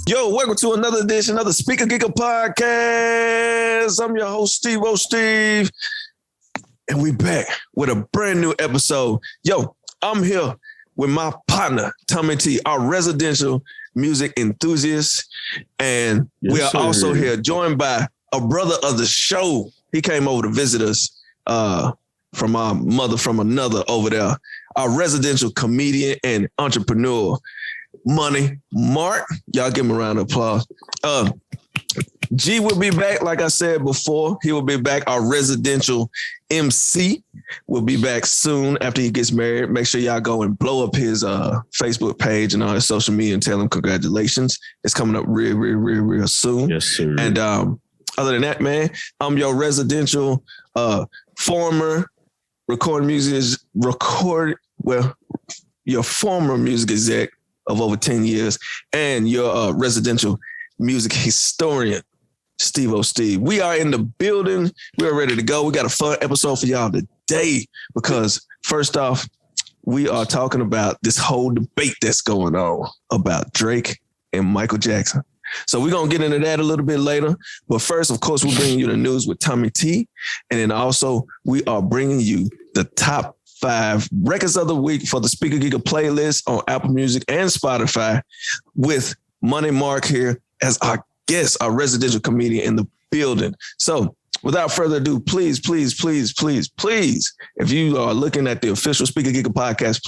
Yo, welcome to another edition of the Speaker Giga Podcast. I'm your host, Steve. And we back with a brand new episode. Yo, I'm here with my partner, Tommy T, our residential music enthusiast. And we are also here joined by a brother of the show. He came over to visit us from our mother from another over there. Our residential comedian and entrepreneur, Money Mark. Y'all give him a round of applause. G will be back, like I said before. He will be back. Our residential MC will be back soon after he gets married. Make sure y'all go and blow up his Facebook page and all his social media and tell him congratulations. It's coming up real soon. Yes, sir. And other than that, man, I'm your residential former your former music exec of over 10 years and your residential music historian, Steve. We are in the building. We are ready to go. We got a fun episode for y'all today because first off, we are talking about this whole debate that's going on about Drake and Michael Jackson. So we're going to get into that a little bit later. But first, of course, we're bringing you the news with Tommy T. And then also we are bringing you the top 5 records of the week for the Speaker Giga playlist on Apple Music and Spotify with Money Mark here as our guest, our residential comedian in the building. So without further ado, please, if you are looking at the official Speaker Giga podcast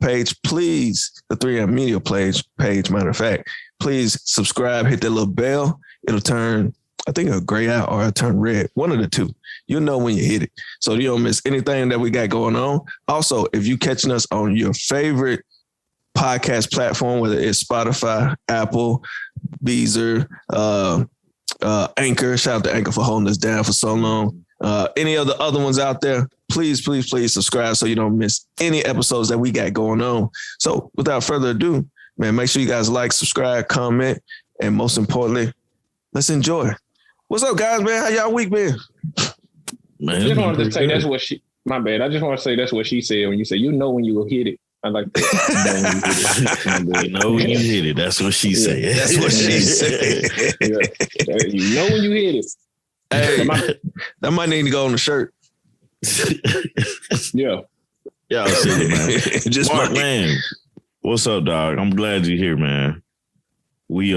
page, please, the 3M Media page, matter of fact, please subscribe, hit that little bell. It'll turn, I think it'll gray out or it'll turn red. One of the two. You'll know when you hit it. So you don't miss anything that we got going on. Also, if you catching us on your favorite podcast platform, whether it's Spotify, Apple, Beezer, Anchor, shout out to Anchor for holding us down for so long. Any of the other ones out there, please subscribe so you don't miss any episodes that we got going on. So without further ado, man, make sure you guys like, subscribe, comment, and most importantly, let's enjoy. What's up, guys, man? How y'all week been? Man, I just wanted to say that's what she. My bad. I just want to say that's what she said when you say when you will hit it. I like that. You know when you hit it. That's what she said. That's what she said. You know when you hit it. Hey, that might need to go on the shirt. Yeah. Y'all silly, man. Just Mark, man. What's up, dog? I'm glad you're here, man. We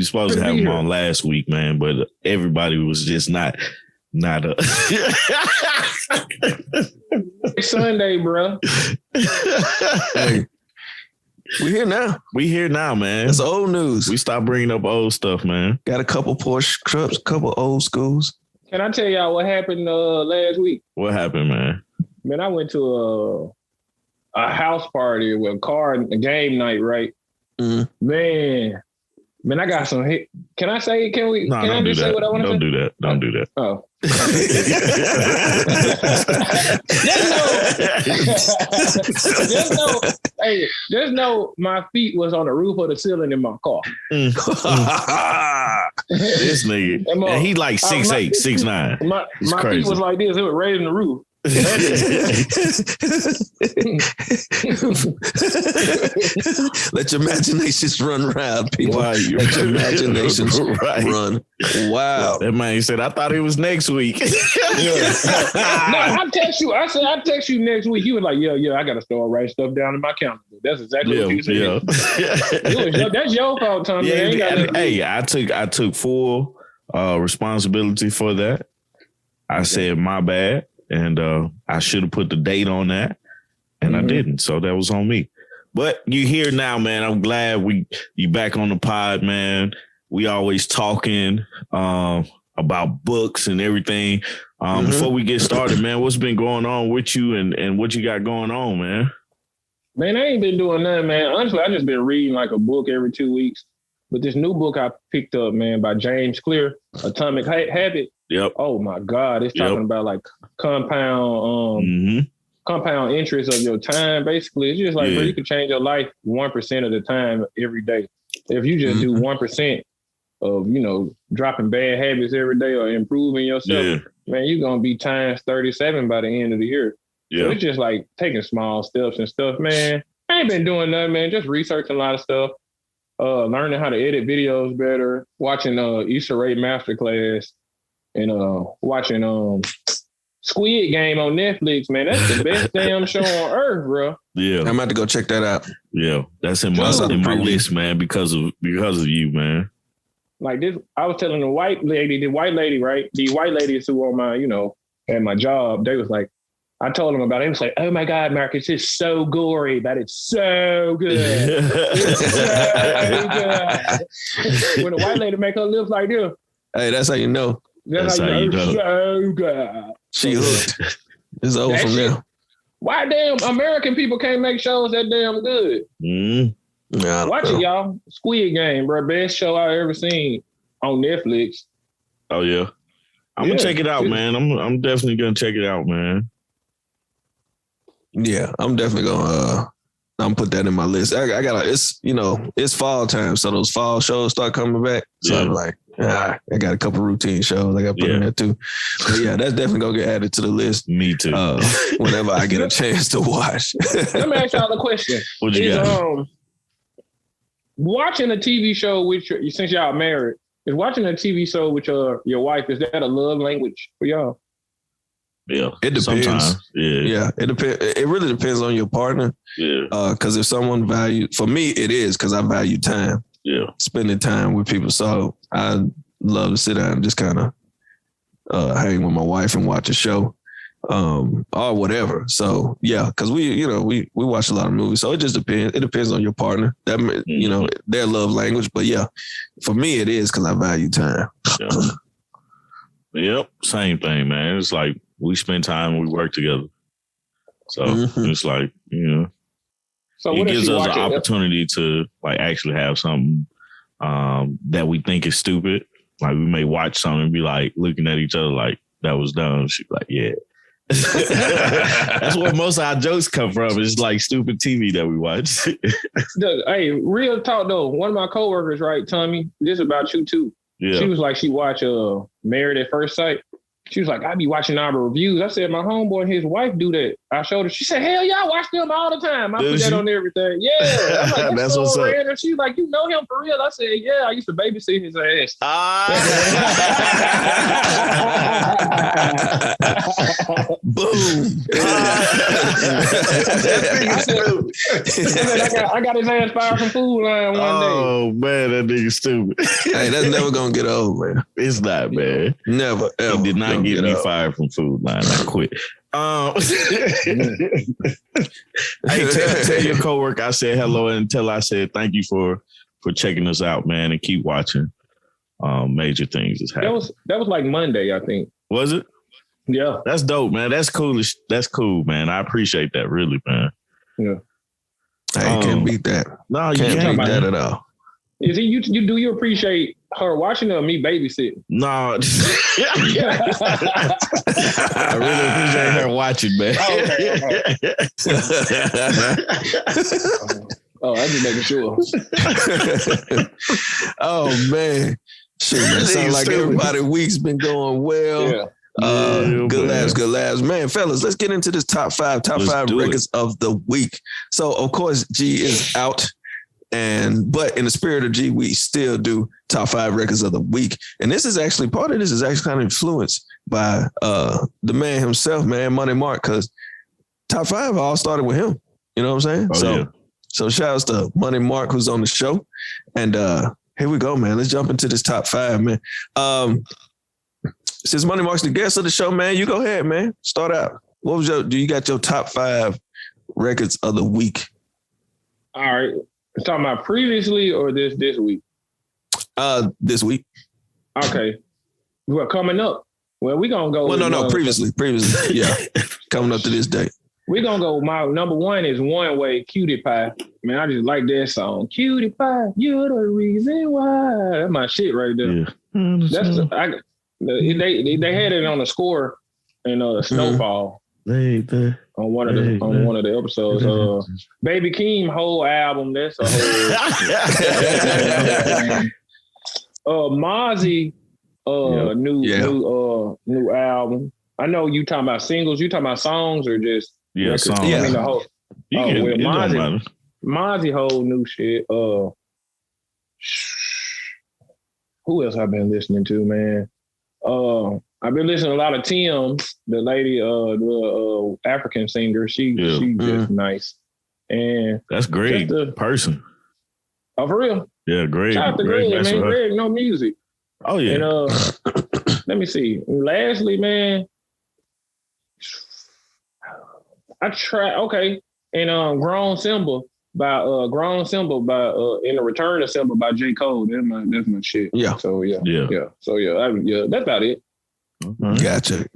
supposed to have him on last week, man, but everybody was just not Sunday, bro. Hey, we here now, man. It's old news. We stopped bringing up old stuff, man. Got a couple Porsche trucks, a couple old schools. Can I tell y'all what happened last week? What happened, man? Man, I went to a house party with a game night, right? Mm-hmm. Man, I got some hit. Can I say? Can we? No, can I just say what I want to say? Don't do that. Oh. just know my feet was on the roof of the ceiling in my car. This nigga. And he like 6'8", 6'9". My feet was like this. It was raising the roof. Let your imaginations run wild, people. Let your imaginations run wild. That man said, I thought it was next week. No, I text you. I said, I'll text you next week. He was like, yeah, I got to start writing stuff down in my calendar. That's exactly what you said. Yeah. That's your fault, Tommy. I took full responsibility for that. I said, my bad. And I should have put the date on that, and I didn't. So that was on me. But you here now, man. I'm glad you back on the pod, man. We always talking about books and everything. Before we get started, man, what's been going on with you and what you got going on, man? Man, I ain't been doing nothing, man. Honestly, I just been reading like a book every 2 weeks. But this new book I picked up, man, by James Clear, Atomic Habit. Yep. Oh my God, it's talking about like compound interest of your time. Basically, it's just like bro, you can change your life 1% of the time every day. If you just do 1% of dropping bad habits every day or improving yourself, man, you're gonna be times 37 by the end of the year. Yeah. So it's just like taking small steps and stuff, man. I ain't been doing nothing, man. Just researching a lot of stuff. learning how to edit videos better, watching Issa Rae Masterclass, and watching Squid Game on Netflix. Man, that's the best damn show on earth, bro. Yeah, I'm about to go check that out. Yeah, that's in my list, man, because of you, man. Like this, I was telling the white lady, right? The white ladies who on my, at my job, they was like, I told them about it. It was like, oh my God, Marcus, it's so gory, but it's so good. It's so good. When the white lady make her lips like this. Hey, that's how you know. That's how you know. So good. She hooked. It's over from there. Why damn American people can't make shows that damn good? Watch it, y'all. Squid Game, bro. Best show I've ever seen on Netflix. Oh, yeah. I'm going to check it out, man. I'm definitely going to check it out, man. Yeah, I'm definitely gonna I'm put that in my list. I got it's fall time, so those fall shows start coming back. So I'm like, I got a couple routine shows I got to put in there too. But yeah, that's definitely gonna get added to the list. Me too. Whenever I get a chance to watch. Let me ask y'all a question. What you got? Watching a TV show with since y'all married, is watching a TV show with your wife, is that a love language for y'all? Yeah, it depends. Sometimes. Yeah, it depends. It really depends on your partner. Yeah, because if someone for me, it is because I value time. Yeah, spending time with people. So I love to sit down and just kind of hang with my wife and watch a show, or whatever. So yeah, because we watch a lot of movies. So it just depends. It depends on your partner. That their love language. But yeah, for me, it is because I value time. Yeah. Yep, same thing, man. It's like we spend time, we work together. So it's like, so it gives us an opportunity to like actually have something that we think is stupid. Like we may watch something and be like looking at each other like that was dumb. She's like, yeah. That's where most of our jokes come from. It's like stupid TV that we watch. Hey, real talk though. One of my coworkers, right, Tommy, this is about you too. Yeah. She was like, she watched Married at First Sight. She was like, I be watching all the reviews. I said, my homeboy and his wife do that. I showed her. She said, hell yeah, I watch them all the time. I put that on everything. Yeah. I'm like, that's what's up. And she's like, you know him for real? I said, yeah, I used to babysit his ass. Boom. I got his ass fired from Food Line one day. Oh, man, that nigga stupid. Hey, that's never going to get old, man. It's not, man. Never, ever. He did not get me fired from Food Line. I quit. Hey, tell your coworker I said hello and tell I said thank you for checking us out, man, and keep watching. Major things is happening. That was like Monday, I think. Was it? Yeah. That's dope, man. That's cool. That's cool, man. I appreciate that, really, man. Yeah. I can't beat that. No, you can't beat that at all. Is it you appreciate her watching or me babysitting? No. I really appreciate her watching, man. I'm just making sure. Oh man. Shit, man. Sounds like everybody's week's been going well. Yeah. Good laughs. Man, fellas, let's get into this top five records of the week. So of course G is out. But in the spirit of G, we still do top 5 records of the week. And this is actually part of this is actually kind of influenced by the man himself, man, Money Mark, because top 5 all started with him. You know what I'm saying? So shout outs to Money Mark, who's on the show. And here we go, man. Let's jump into this top 5, man. Since Money Mark's the guest of the show, man, you go ahead, man. Start out. Do you got your top 5 records of the week? All right. Talking about previously or this week? This week. Okay. Well, coming up. Well, we're going to go. Well, no, previously. Yeah. Coming up to this date. We're going to go. My number 1 is One Way, Cutie Pie. Man, I just like that song. Cutie Pie, you're the reason why. That's my shit right there. Yeah. They had it on the score in Snowfall. On one of the episodes, Baby Keem whole album. That's a whole. Mozzie, new album. I know you talking about singles. You talking about songs or just songs? I mean the whole. Mozzie whole new shit. Who else I've been listening to, man? I've been listening to a lot of Tim's, the lady, the African singer. She just nice. And that's great person. Oh, for real? Yeah, great. Shout out to Greg, man. Greg know music. Oh yeah. And let me see. Lastly, man, I try. Okay, and Grown Symbol by In the Return of Symbol by J. Cole. That's my shit. Yeah. So yeah. So that's about it. Gotcha.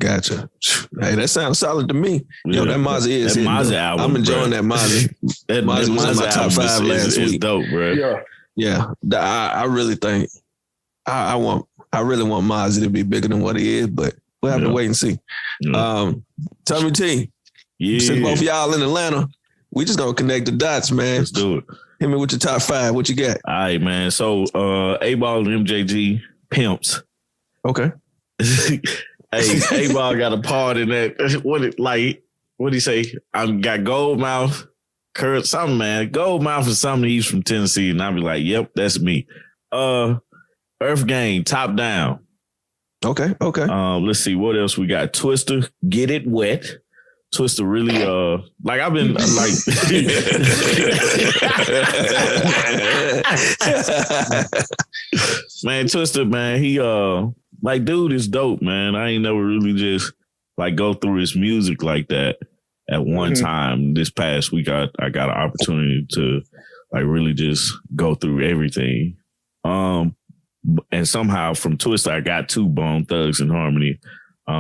Hey, that sounds solid to me. Yo, that Mozzie is that Mozzie album. I'm enjoying that Mozzie. That Mozzie was in my top 5 last week. It's dope, bro. Yeah. I really think I really want Mozzie to be bigger than what he is, but we'll have to wait and see. Tommy T. Since both of y'all in Atlanta, we just gonna connect the dots, man. Let's do it. Hit me with your top 5. What you got? All right, man. So A-Ball and MJG pimps. Okay. Hey, A-Ball got a part in that. What he say? I got gold mouth, Kurt, something, man. Gold mouth is something. He's from Tennessee, and I'll be like, yep, that's me. Earth Gang, Top Down. Okay. Let's see what else we got. Twister, Get It Wet. Twister really I've been man, Twister, man, he dude is dope, man. I ain't never really just go through his music like that at one time. This past week I got an opportunity to really just go through everything. And somehow from Twister I got 2 Bone Thugs and Harmony,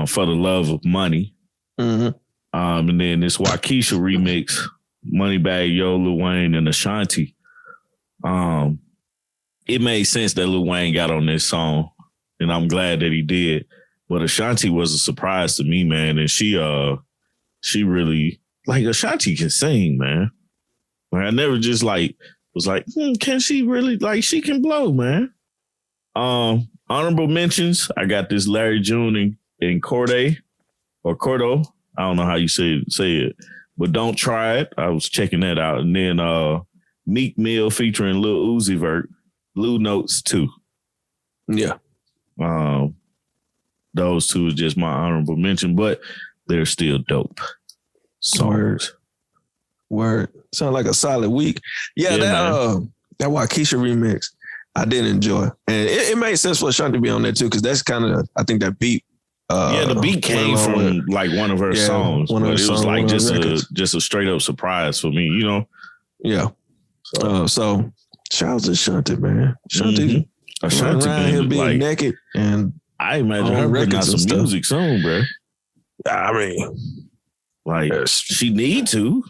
For the Love of Money. Mm-hmm. And then this Waukesha remix, Moneybagg Yo, Lil Wayne, and Ashanti. It made sense that Lil Wayne got on this song, and I'm glad that he did. But Ashanti was a surprise to me, man. And she really, Ashanti can sing, man. I never just was can she really, she can blow, man. Honorable mentions, I got this Larry June and Corday, or Cordo. I don't know how you say it, but Don't Try It. I was checking that out. And then Meek Mill featuring Lil Uzi Vert, Blue Notes 2. Yeah. Those 2 is just my honorable mention, but they're still dope songs. Word. Sound like a solid week. Yeah, that Waukesha remix, I did enjoy. And it made sense for Ashanti to be on there too, because that's kind of, I think that beat. The beat came from one of her songs. It was just a straight up surprise for me, you know? Yeah. So shout out to Ashanti, man. Ashanti around here being naked, and I imagine her putting out some music soon, bro. I mean, she need to.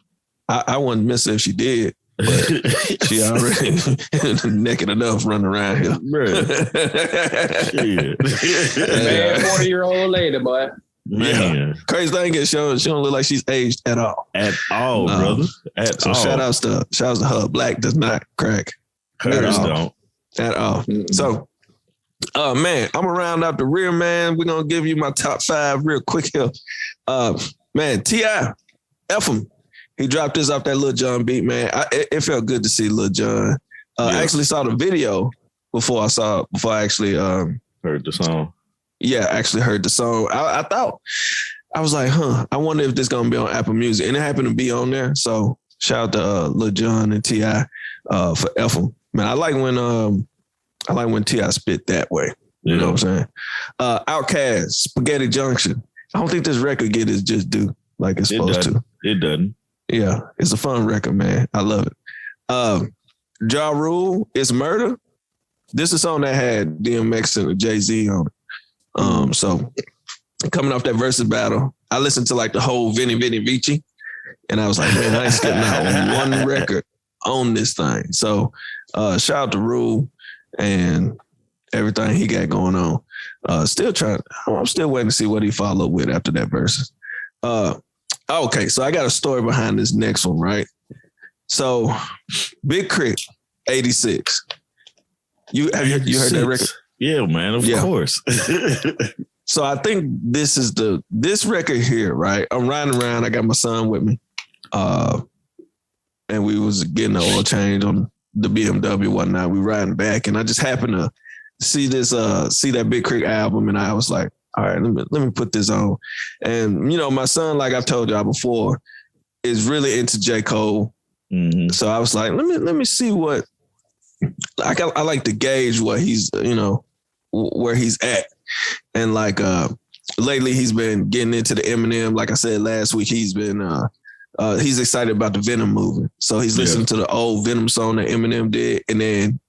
I wouldn't miss it if she did. But she already naked enough running around here. Man, 40-year-old lady, boy. Man. Yeah. Crazy thing is, she don't look like she's aged at all. At all, brother. So shout outs to her. Black does not crack. Hers don't. At all. Mm-hmm. So, man, I'm gonna round out the rear, man. We're gonna give you my top 5 real quick here. Man, T.I. F.M. He dropped this off that Lil Jon beat, man. It felt good to see Lil Jon. I actually saw the video before I actually heard the song. Yeah, actually heard the song. I thought, I was like, I wonder if this gonna be on Apple Music, and it happened to be on there. So shout out to Lil Jon and T.I. For FM. Man, I like when T.I. spit that way. You know what I'm saying? Outkast, Spaghetti Junction. I don't think this record get its just due like it's supposed to. It doesn't. Yeah, it's a fun record, man. I love it. Ja Rule, It's Murder. This is a song that had DMX and Jay-Z on it. So coming off that versus battle, I listened to the whole Vinny Vici, and I was like, man, I ain't skipping out on one record on this thing. So shout out to Rule and everything he got going on. I'm still waiting to see what he followed with after that versus. Okay, so I got a story behind this next one, right? So, Big Crit, 86. You heard that record? Yeah, man, of course. So I think this is this record here, right? I'm riding around. I got my son with me, and we was getting an oil change on the BMW and whatnot. We riding back, and I just happened to see that Big Crit album, and I was like, all right, let me put this on. And my son, like I've told y'all before, is really into J. Cole. Mm-hmm. So I was like, let me see what. Like I like to gauge what he's where he's at, and like lately he's been getting into the Eminem. Like I said last week, he's been he's excited about the Venom movie, so he's listening to the old Venom song that Eminem did, and then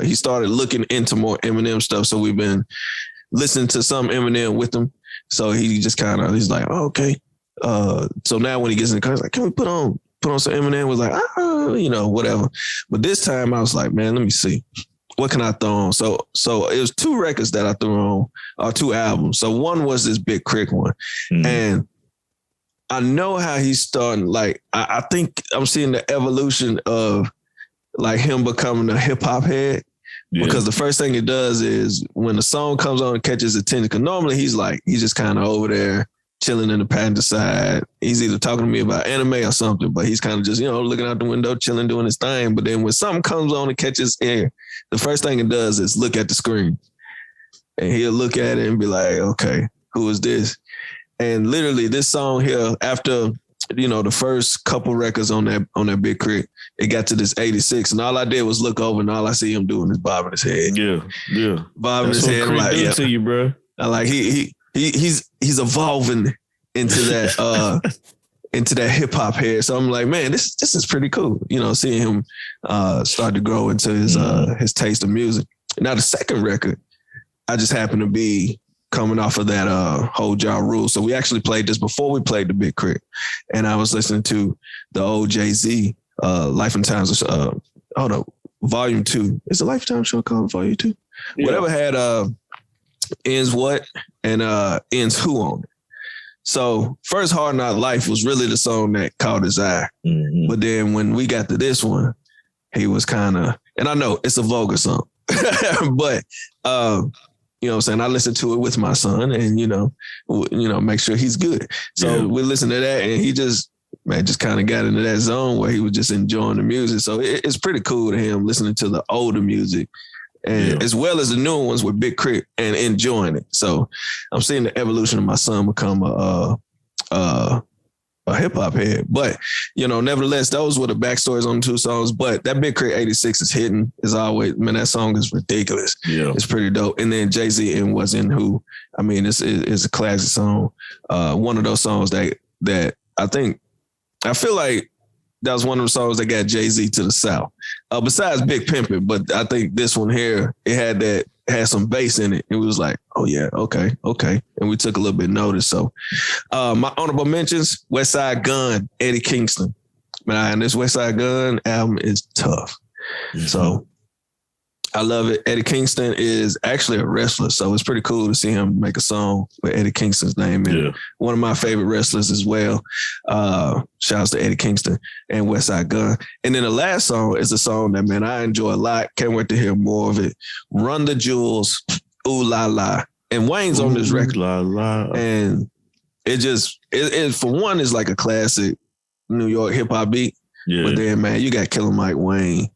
he started looking into more Eminem stuff. So we've been listening to some Eminem with him. So he just he's like, oh, okay. So now when he gets in the car, he's like, can we put on some Eminem? Was like, whatever. But this time I was like, man, let me see. What can I throw on? So it was 2 records that I threw on, or 2 albums. So one was this Big Crit one. Mm-hmm. And I know how he's starting. Like, I think I'm seeing the evolution of like him becoming a hip hop head. Yeah. Because the first thing it does is when the song comes on and catches attention, because normally he's just kind of over there chilling in the passenger side. He's either talking to me about anime or something, but he's kind of just, looking out the window, chilling, doing his thing. But then when something comes on and catches ear, the first thing it does is look at the screen. And he'll look at it and be like, okay, who is this? And literally this song here, after, the first couple records on that Big Crit, it got to this 86. And all I did was look over and all I see him doing is bobbing his head. Yeah. Bobbing his head. Like, yeah. To you, bro. I like, he's evolving into that into that hip hop head. So I'm like, man, this is pretty cool. Seeing him start to grow into his taste of music. Now the second record, I just happened to be coming off of that whole Ja Rule. So we actually played this before we played the Big Crit, and I was listening to the old Jay-Z Life and Times. Volume 2. Is the Lifetime show called Volume 2? Yeah. Whatever had Ends What and Ends Who on it. So first Hard Knock Life was really the song that caught his eye. Mm-hmm. But then when we got to this one, he was kind of, and I know it's a vulgar song, but what I'm saying, I listened to it with my son and, make sure he's good. So we listened to that and he just kind of got into that zone where he was just enjoying the music. So it's pretty cool to him listening to the older music and as well as the new ones with Big Crit and enjoying it. So I'm seeing the evolution of my son become a hip hop head. But, nevertheless, those were the backstories on the 2 songs. But that Big Crit 86 is hitting as always. Man, that song is ridiculous. Yeah. It's pretty dope. And then Jay-Z and Was In Who. I mean, it's a classic song. One of those songs that I feel like that was one of the songs that got Jay-Z to the South. Besides Big Pimpin', but I think this one here, it had some bass in it. It was like, oh yeah, okay. And we took a little bit of notice. So my honorable mentions, West Side Gun, Eddie Kingston. Man, this West Side Gun album is tough. Mm-hmm. So I love it. Eddie Kingston is actually a wrestler, so it's pretty cool to see him make a song with Eddie Kingston's name in it. One of my favorite wrestlers as well. Shouts to Eddie Kingston and West Side Gun. And then the last song is a song that, man, I enjoy a lot. Can't wait to hear more of it. Run the Jewels, Ooh La La. And Wayne's on this record. La, la. And it for one is like a classic New York hip hop beat. Yeah. But then, man, you got Killer Mike Wayne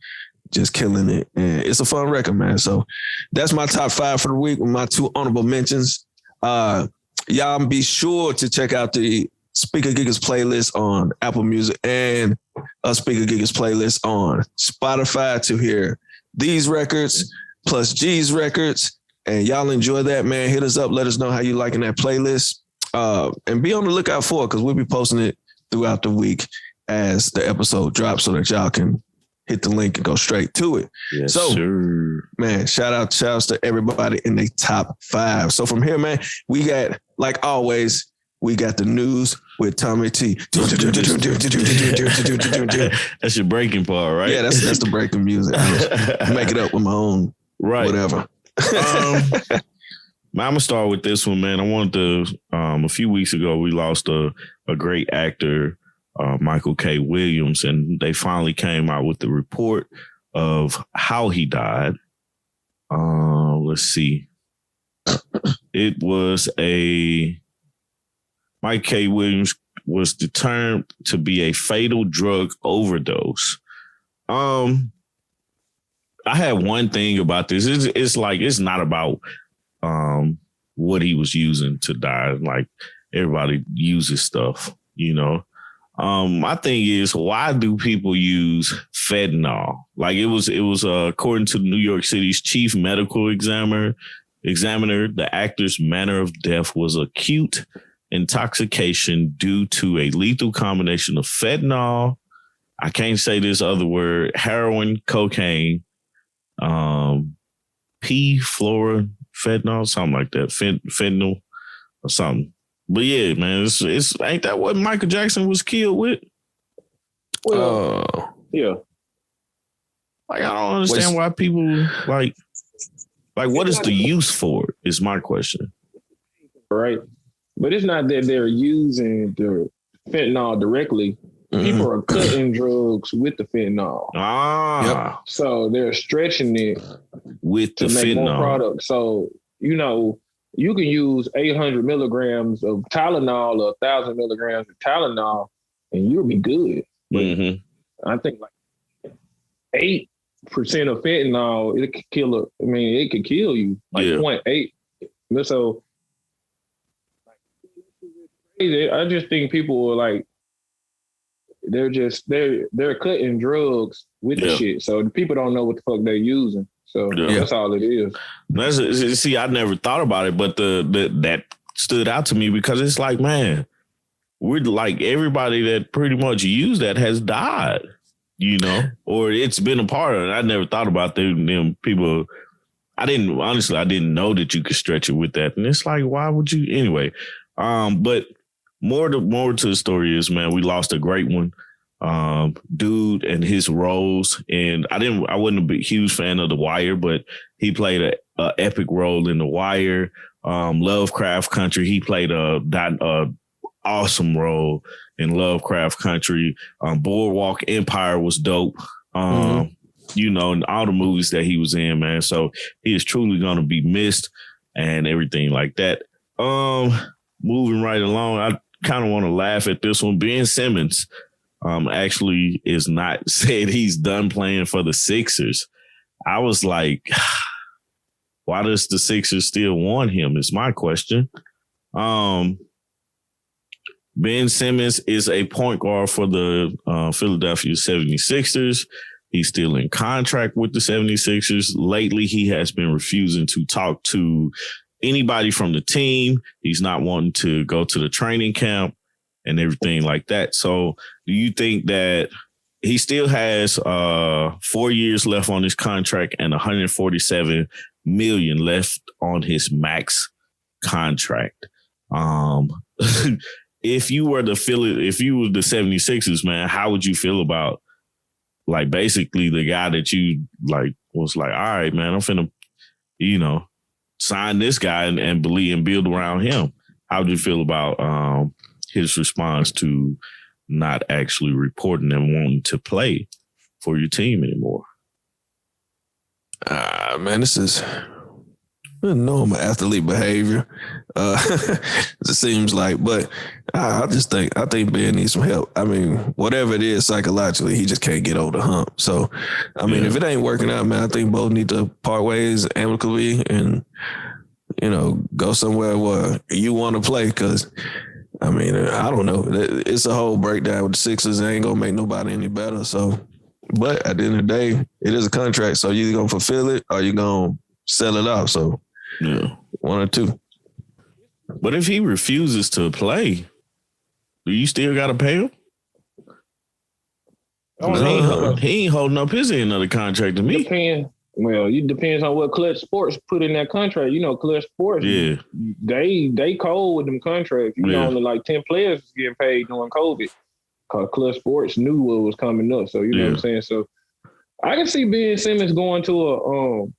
just killing it. And it's a fun record, man. So that's my top 5 for the week with my 2 honorable mentions. Y'all be sure to check out the Speaker Gigas playlist on Apple Music and a Speaker Gigas playlist on Spotify to hear these records plus G's records. And y'all enjoy that, man. Hit us up. Let us know how you liking that playlist. And be on the lookout for it because we'll be posting it throughout the week as the episode drops so that y'all can hit the link and go straight to it. Yes, so, sir. Man, shouts to everybody in the top 5. So from here, man, we got, like always, we got the news with Tommy T. That's your breaking part, right? Yeah, that's the breaking music. Make it up with my own, right? Whatever. I'm gonna start with this one, man. I wanted to. A few weeks ago, we lost a great actor, Michael K. Williams, and they finally came out with the report of how he died. Let's see. It was Mike K. Williams was determined to be a fatal drug overdose. I had one thing about this. It's like it's not about what he was using to die. Like everybody uses stuff, you know. My thing is, why do people use fentanyl? Like it was according to the New York City's chief medical examiner, the actor's manner of death was acute intoxication due to a lethal combination of fentanyl. I can't say this other word, heroin, cocaine, fentanyl, something like that, fentanyl or something. But yeah, man, it's ain't that what Michael Jackson was killed with? Well, yeah. Like I don't understand why people like what is the use for it? Is my question. Right, but it's not that they're using the fentanyl directly. People are cutting drugs with the fentanyl. Yep. So they're stretching it with to the make fentanyl. more products. So, you know, you can use 800 milligrams of Tylenol or 1,000 milligrams of Tylenol and you'll be good. But I think like 8% of fentanyl, it could kill it could kill you. Like 0.8. So I just think people are like, they're cutting drugs with the shit. So the people don't know what the fuck they're using. So that's all it is. See, I never thought about it, but that stood out to me because it's like, man, we're like everybody that pretty much used that has died, you know, or it's been a part of it. I never thought about them people. I didn't know that you could stretch it with that. And it's like, why would you anyway? But more to the story is, man, we lost a great one. Dude and his roles. And I wasn't a huge fan of The Wire, but he played a epic role in The Wire. Lovecraft Country, he played a awesome role in Lovecraft Country. Boardwalk Empire was dope. You know, in all the movies that he was in, man. So he is truly going to be missed and everything like that. Moving right along, I kind of want to laugh at this one. Ben Simmons actually is not said he's done playing for the Sixers. I was like, why does the Sixers still want him is my question. Ben Simmons is a point guard for the Philadelphia 76ers. He's still in contract with the 76ers. Lately, he has been refusing to talk to anybody from the team. He's not wanting to go to the training camp and everything like that. So do you think that he still has 4 years left on his contract and $147 million left on his max contract? If you were the 76ers, man, how would you feel about like basically the guy that you like was like, all right, man, I'm finna, you know, sign this guy and believe and build around him? How would you feel about his response to not actually reporting and wanting to play for your team anymore? Man, this is normal athlete behavior. It seems like, but I think Ben needs some help. I mean, whatever it is psychologically, he just can't get over the hump. So, I mean, if it ain't working out, man, I think both need to part ways amicably and, you know, go somewhere where you want to play. Because, I mean, I don't know. It's a whole breakdown with the Sixers. It ain't going to make nobody any better. So, but at the end of the day, it is a contract. So you're either going to fulfill it or you're going to sell it off. So, one or two. But if he refuses to play, do you still got to pay him? He ain't holding up his end of the contract to me. It depends on what Clutch Sports put in that contract. You know, Clutch Sports, they cold with them contracts. You know, only like 10 players was getting paid during COVID because Clutch Sports knew what was coming up. So, you know what I'm saying? So, I can see Ben Simmons going to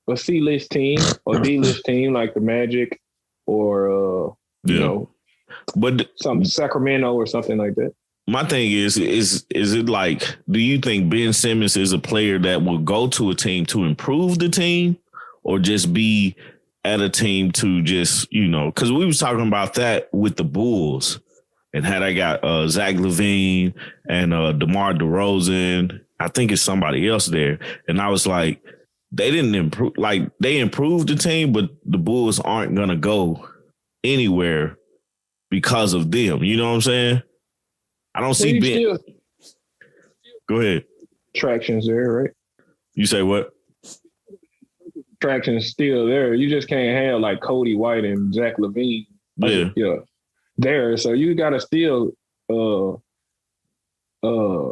a C-list team or D-list team like the Magic or, you know, but some Sacramento or something like that. My thing is it like, do you think Ben Simmons is a player that will go to a team to improve the team or just be at a team to just, you know, because we was talking about that with the Bulls and how they got Zach LaVine and DeMar DeRozan I think it's somebody else there. And I was like, they didn't improve. Like, they improved the team, but the Bulls aren't going to go anywhere because of them. You know what I'm saying? I don't see Ben. Go ahead. Traction's there, right? You say what? Traction's still there. You just can't have like Cody White and Zach LaVine. There. So you got to still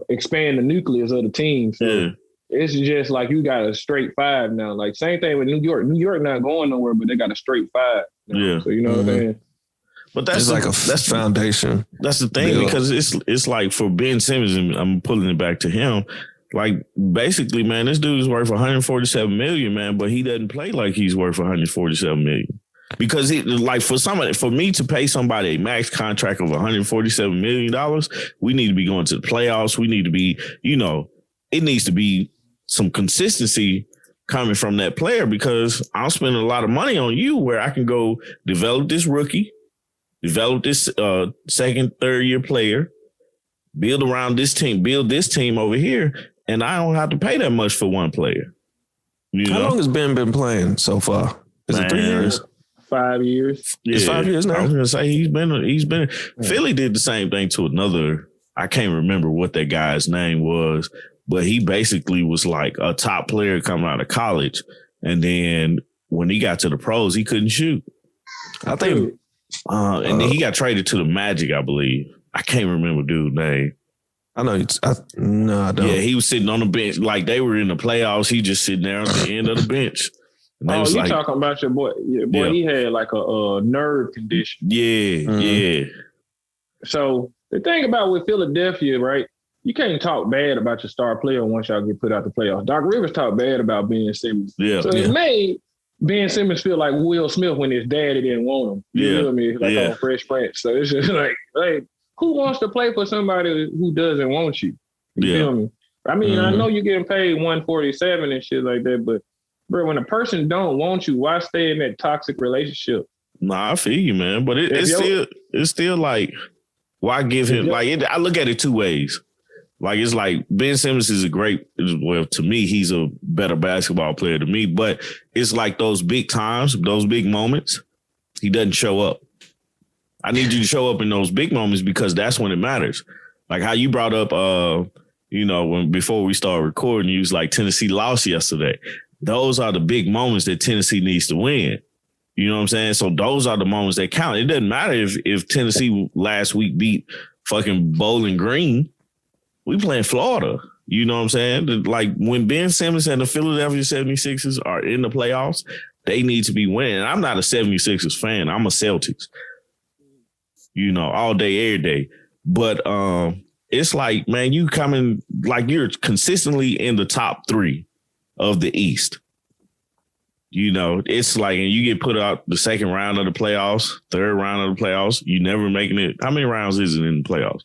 expand the nucleus of the team. So it's just like you got a straight 5 now. Like same thing with New York. New York not going nowhere, but they got a straight 5 now. Yeah. So you know what I'm saying? But that's that's foundation. That's the thing, because it's like for Ben Simmons, and I'm pulling it back to him. Like basically, man, this dude is worth 147 million, man, but he doesn't play like he's worth 147 million. Because for me to pay somebody a max contract of $147 million, we need to be going to the playoffs. We need to be, it needs to be some consistency coming from that player, because I'm spending a lot of money on you where I can go develop this rookie, develop this second, third year player, build around this team, build this team over here, and I don't have to pay that much for one player. How long has Ben been playing so far? Is it 3 years? 5 years. Yeah. It's 5 years now. I was gonna say he's been. Philly did the same thing to another. I can't remember what that guy's name was, but he basically was like a top player coming out of college, and then when he got to the pros, he couldn't shoot. I think, and then he got traded to the Magic, I believe. I can't remember dude's name. I know. No, I don't. Yeah, he was sitting on the bench like they were in the playoffs. He just sitting there on the end of the bench. Oh, you talking about your boy? Your boy, he had like a nerve condition. Yeah. So the thing about with Philadelphia, right? You can't talk bad about your star player once y'all get put out the playoffs. Doc Rivers talked bad about Ben Simmons. Yeah. So it made Ben Simmons feel like Will Smith when his daddy didn't want him. You know what I mean? Like on Fresh Prince. So it's just like, who wants to play for somebody who doesn't want you? You feel me? I mean, I know you're getting paid 147 and shit like that, but bro, when a person don't want you, why stay in that toxic relationship? Nah, I feel you, man. But it's still like, why give him I look at it two ways. Like, it's like Ben Simmons is to me, he's a better basketball player than me, but it's like those big times, those big moments, he doesn't show up. I need you to show up in those big moments because that's when it matters. Like how you brought up, when before we started recording, you was like Tennessee lost yesterday. Those are the big moments that Tennessee needs to win. You know what I'm saying? So those are the moments that count. It doesn't matter if Tennessee last week beat fucking Bowling Green. We playing Florida. You know what I'm saying? Like when Ben Simmons and the Philadelphia 76ers are in the playoffs, they need to be winning. And I'm not a 76ers fan. I'm a Celtics. All day, every day. But it's like, man, you coming like you're consistently in the top 3 of the East. It's like, and you get put out the second round of the playoffs, third round of the playoffs, you never making it. How many rounds is it in the playoffs?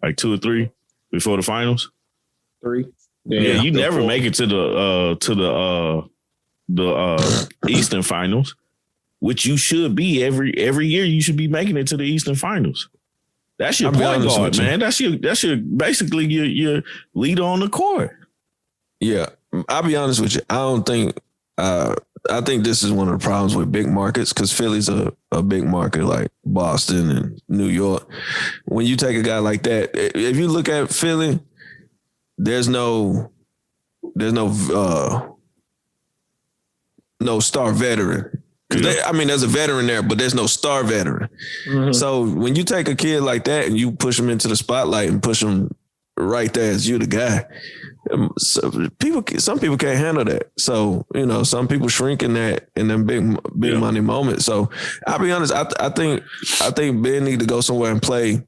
Like 2 or 3 before the finals? 3. Yeah, you never 4. Make it to the Eastern Finals, which you should be every year. You should be making it to the Eastern Finals. That's your point guard, man. That's your basically your leader on the court. Yeah, I'll be honest with you. I don't think. I think this is one of the problems with big markets because Philly's a big market like Boston and New York. When you take a guy like that, if you look at Philly, there's no star veteran. There's a veteran there, but there's no star veteran. Mm-hmm. So when you take a kid like that and you push him into the spotlight and push him right there as you the guy, some people can't handle that. So, some people shrink in them big money moments. So I'll be honest, I think Ben need to go somewhere and play.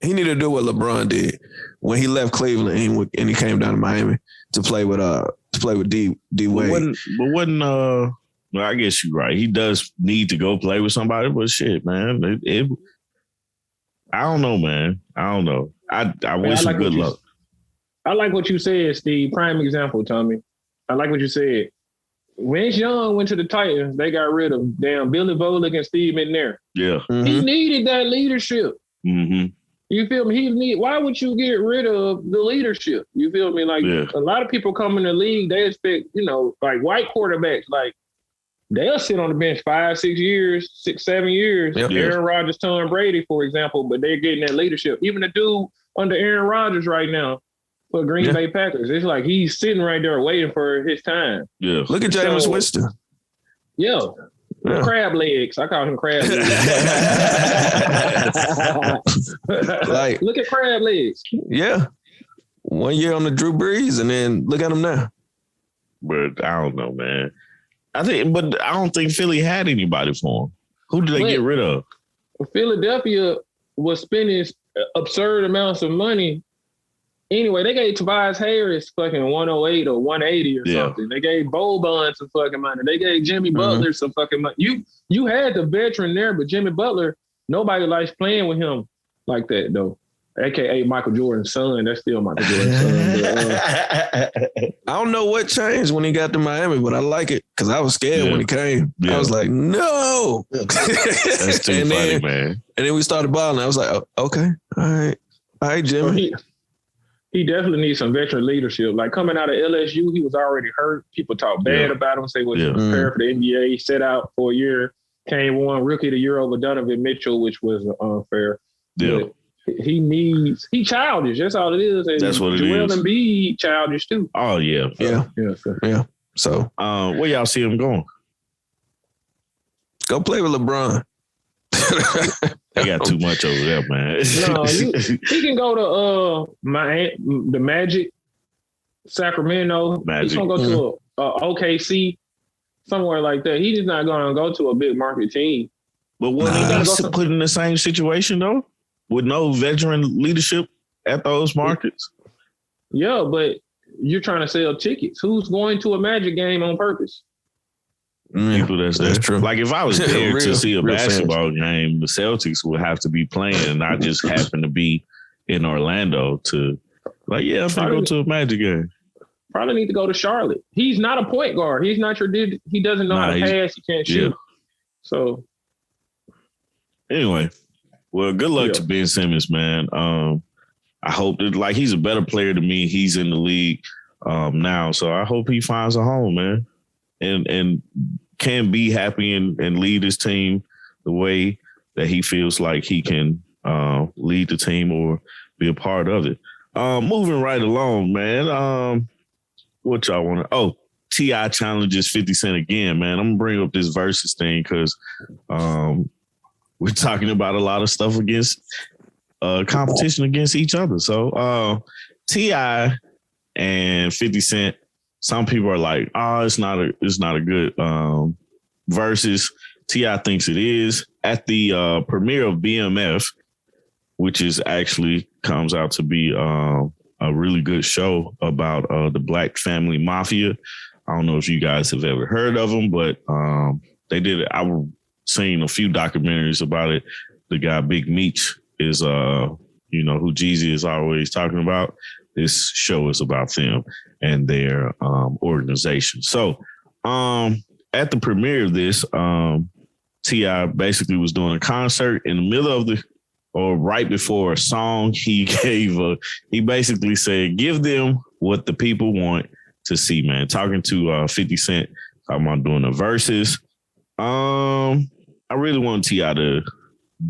He need to do what LeBron did when he left Cleveland and he came down to Miami to play with D Wade. Well, I guess you're right. He does need to go play with somebody, but shit, man. I don't know, man. I don't know. I wish him good luck. I like what you said, Steve. Prime example, Tommy. I like what you said. Vince Young went to the Titans. They got rid of damn Billy Volek and Steve McNair. Yeah. Mm-hmm. He needed that leadership. Mm-hmm. You feel me? Why would you get rid of the leadership? You feel me? Like a lot of people come in the league, they expect, like white quarterbacks, like they'll sit on the bench 5, 6 years, 6, 7 years. Yep. Aaron Rodgers, Tom Brady, for example, but they're getting that leadership. Even the dude under Aaron Rodgers right now for Green Bay Packers, it's like he's sitting right there waiting for his time. Yeah. Look at Jameis Winston. Yeah. Crab legs. I call him crab legs. Like, look at crab legs. Yeah. 1 year on the Drew Brees, and then look at him now. But I don't know, man. I don't think Philly had anybody for him. Who did they get rid of? Philadelphia was spending absurd amounts of money. Anyway, they gave Tobias Harris fucking 108 or 180 or something. They gave Boban some fucking money. They gave Jimmy Butler some fucking money. You had the veteran there, but Jimmy Butler, nobody likes playing with him like that, though. AKA Michael Jordan's son. That's still Michael Jordan's son. But, I don't know what changed when he got to Miami, but I like it because I was scared when he came. Yeah. I was like, no. That's too funny, man. And then we started balling. I was like, oh, okay. All right, Jimmy. He definitely needs some veteran leadership. Like coming out of LSU, he was already hurt. People talk bad about him, say was prepared for the NBA. He set out for a year, won Rookie of the Year over Donovan Mitchell, which was unfair. Yeah. But he childish. That's all it is. And that's what it is. Joel Embiid childish too. Oh yeah. Yeah. So where y'all see him going? Go play with LeBron. They got too much over there, man. No, he can go to the Magic, Sacramento. He's gonna go to OKC, somewhere like that. He's just not gonna go to a big market team. But what he put in the same situation though, with no veteran leadership at those markets. Yeah, but you're trying to sell tickets. Who's going to a Magic game on purpose? People that's true. Like if I was there to see a basketball game, the Celtics would have to be playing, and I just happen to be in Orlando to if I go to a Magic game. Probably need to go to Charlotte. He's not a point guard. He's not your dude. He doesn't know how to pass. He can't shoot. So anyway, well, good luck to Ben Simmons, man. I hope that he's a better player than me. He's in the league now, so I hope he finds a home, man. And can be happy and lead his team the way that he feels like he can lead the team or be a part of it. Moving right along, man. What y'all want to? Oh, T.I. challenges 50 Cent again, man. I'm going to bring up this versus thing because we're talking about a lot of stuff against competition against each other. So T.I. and 50 Cent, some people are like, oh, it's not a good versus. T.I. thinks it is. At the premiere of BMF, which is actually comes out to be a really good show about the Black Family Mafia. I don't know if you guys have ever heard of them, but they did it. I've seen a few documentaries about it. The guy Big Meech is, who Jeezy is always talking about. This show is about them and their organization. So at the premiere of this, T.I. basically was doing a concert in the middle of or right before a song. He basically said, give them what the people want to see, man. Talking to 50 Cent, talking about doing the verses. I really want T.I. to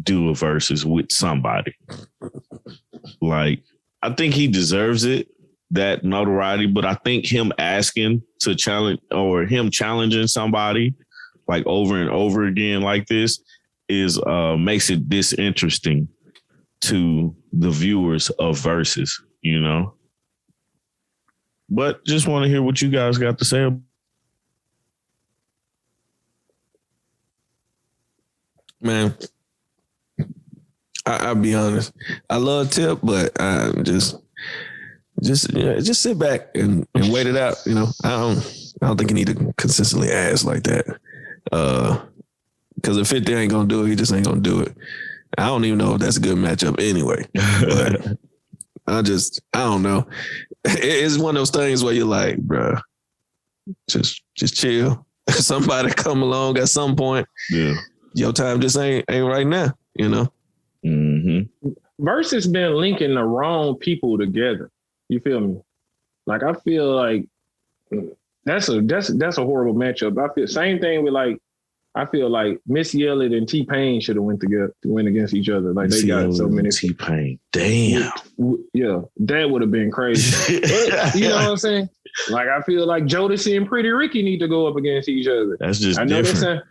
do a verses with somebody. Like, I think he deserves it, that notoriety, but I think him asking to challenge or him challenging somebody like over and over again like this is makes it disinteresting to the viewers of verses, But just want to hear what you guys got to say. Man, I'll be honest. I love Tip, but I just sit back and wait it out. I don't think you need to consistently ask like that. Because if 50 ain't gonna do it, he just ain't gonna do it. I don't even know if that's a good matchup anyway. But I don't know. It's one of those things where you're like, bruh, just chill. Somebody come along at some point. Yeah. Your time just ain't right now, Mm-hmm. Versus been linking the wrong people together. You feel me? Like I feel like that's a horrible matchup. I feel same thing with like I feel like Missy Elliott and T-Pain should have went against each other. Like they got so many. T-Pain, damn. Yeah, that would have been crazy. But, you know what I'm saying? Like I feel like Jodeci and Pretty Ricky need to go up against each other. That's just different.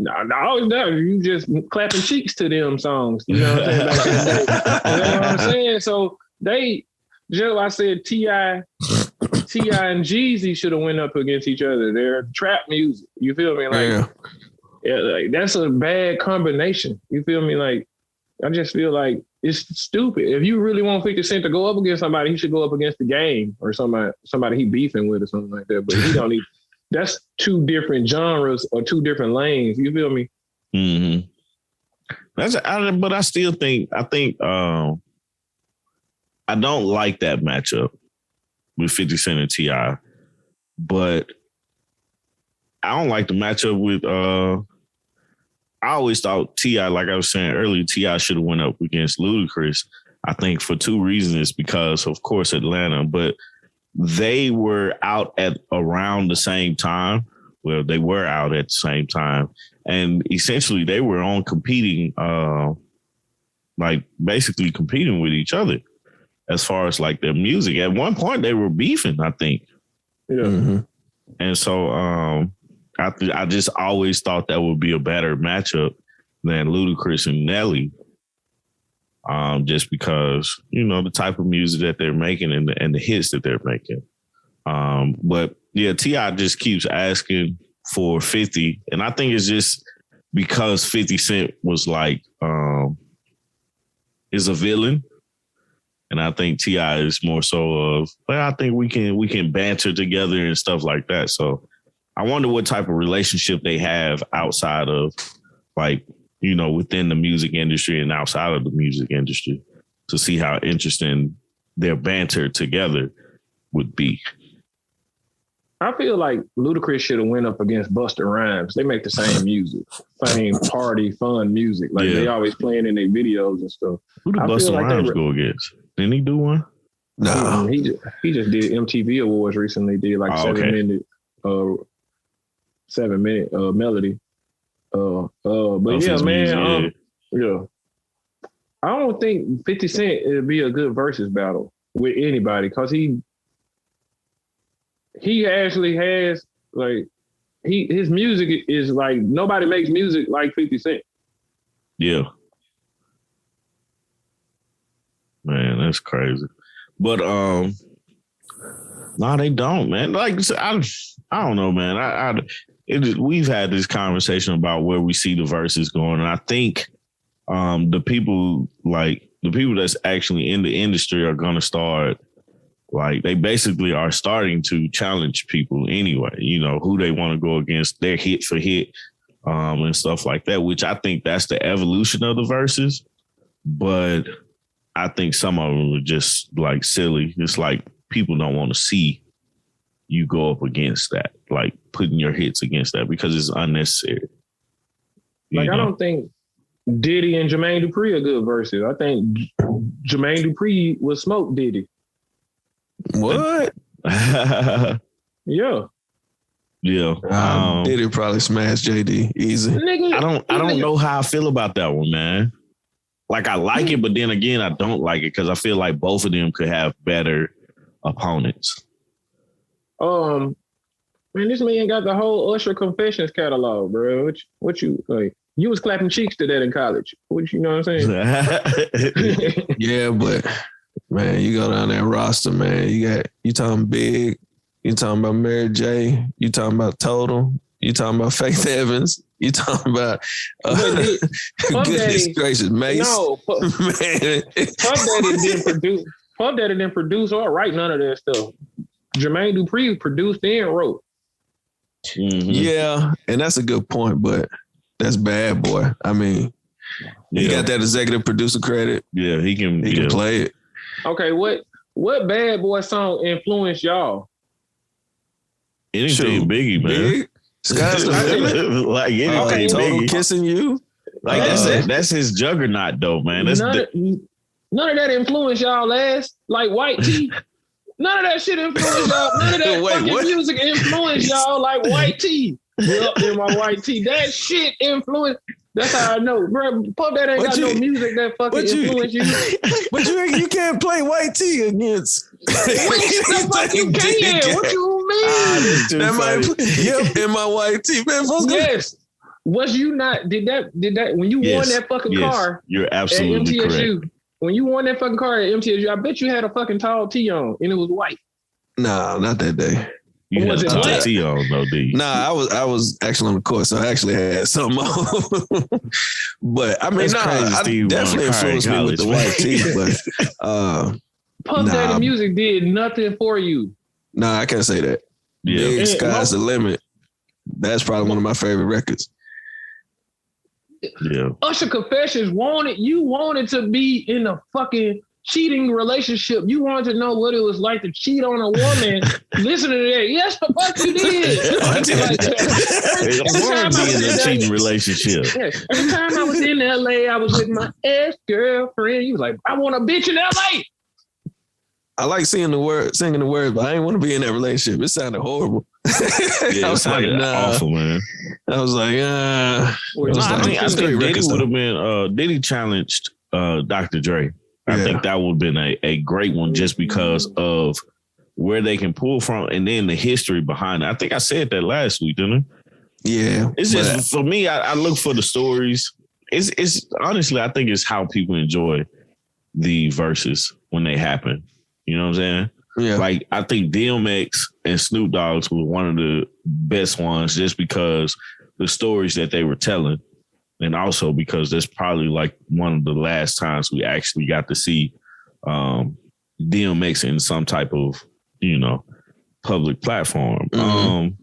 No, you just clapping cheeks to them songs. You know what I'm saying? You know what I'm saying? So they, just like I said, T.I. and Jeezy should have went up against each other. They're trap music. You feel me? Like, yeah, like that's a bad combination. You feel me? Like, I just feel like it's stupid. If you really want 50 Cent to go up against somebody, he should go up against the Game or somebody he beefing with or something like that. But he don't need. That's two different genres or two different lanes. You feel me? Mm-hmm. But I still think I don't like that matchup with 50 Cent and T.I. But I don't like the matchup with I always thought T.I., like I was saying earlier, T.I. should have went up against Ludacris. I think for two reasons, because of course Atlanta, but they were out at around the same time. Well, they were out at the same time. And essentially they were on competing, like basically competing with each other as far as like their music. At one point they were beefing, I think. Yeah. Mm-hmm. And so I just always thought that would be a better matchup than Ludacris and Nelly. Just because, you know, the type of music that they're making and the hits that they're making. But yeah, T.I. just keeps asking for 50. And I think it's just because 50 Cent was like, is a villain. And I think T.I. is more so of, well, I think we can banter together and stuff like that. So I wonder what type of relationship they have outside of like, you know, within the music industry and outside of the music industry to see how interesting their banter together would be. I feel like Ludacris should have went up against Busta Rhymes. They make the same music, same party, fun music. Like they always playing in their videos and stuff. Who did Busta Rhymes go against? Didn't he do one? No. He just did MTV Awards recently. Did like 7 minute melody. But yeah, man. Yeah. I don't think 50 Cent would be a good versus battle with anybody because he actually has like his music is like nobody makes music like 50 Cent. Yeah. Man, that's crazy. But no, they don't, man. Like I don't know, man. We've had this conversation about where we see the verses going, and I think the people that's actually in the industry are going to start, like they basically are starting to challenge people anyway. You know who they want to go against, their hit for hit, and stuff like that. Which I think that's the evolution of the verses, but I think some of them are just like silly. It's like people don't want to see you go up against that, like putting your hits against that because it's unnecessary. Like, I don't think Diddy and Jermaine Dupri are good verses. I think Jermaine Dupri would smoke Diddy. What? Yeah. Yeah. Diddy probably smashed JD easy. Nigga, I don't know how I feel about that one, man. Like I like it, but then again, I don't like it because I feel like both of them could have better opponents. Man, this man got the whole Usher Confessions catalog, bro. What you like? You was clapping cheeks to that in college. What you know what I'm saying? Yeah, but man, you go down that roster, man. You talking Big, you talking about Mary J, you talking about Total, you talking about Faith Evans, you talking about goodness gracious, Mace. No, man. Puff Daddy didn't produce or write none of that stuff. Jermaine Dupri produced and wrote. Mm-hmm. Yeah, and that's a good point, but that's Bad Boy. I mean, he got that executive producer credit. Yeah, he can play it. Okay, what Bad Boy song influenced y'all? Anything Biggie, man. Big? Sky's the limit? Like anything Total Biggie. Kissing You? Like that's his juggernaut though, man. None of that influenced y'all ass like white tea. None of that shit influenced y'all. None of that fucking music influenced y'all like white tea. Yup, in my white tea. That shit influenced. That's how I know, bro. Puff that ain't got no music that fucking influence you. But you can't play white tea against. The fuck you can? What you mean? In my white tea, man. Yes. Was you not? Did that? When you won that fucking car? You're absolutely correct. When you won that fucking car at MTSU, I bet you had a fucking tall tee on, and it was white. No, not that day. You had a tall tee on, though, D. Nah, I was actually on the court, so I actually had something on. But I mean, I definitely influenced me with the white tee. But Puff Daddy music did nothing for you. Nah, I can't say that. Yeah, Big Sky's the Limit. That's probably one of my favorite records. Yeah. Usher Confessions wanted to be in a fucking cheating relationship. You wanted to know what it was like to cheat on a woman. Listen to that. Yes, the fuck you did. I want to be in a cheating relationship. Yes. Every time I was in LA, I was with my ex-girlfriend. He was like, I want a bitch in LA. I like singing the words, but I didn't want to be in that relationship. It sounded horrible. Yeah, it sounded awful, man. I was like, I think Diddy would have been, Diddy challenged Dr. Dre. I think that would have been a great one just because of where they can pull from and then the history behind it. I think I said that last week, didn't I? Yeah. It's just, for me, I look for the stories. It's honestly, I think it's how people enjoy the verses when they happen. You know what I'm saying? Yeah. Like, I think DMX and Snoop Dogg's were one of the best ones just because the stories that they were telling. And also because that's probably like one of the last times we actually got to see DMX in some type of, public platform. Mm-hmm.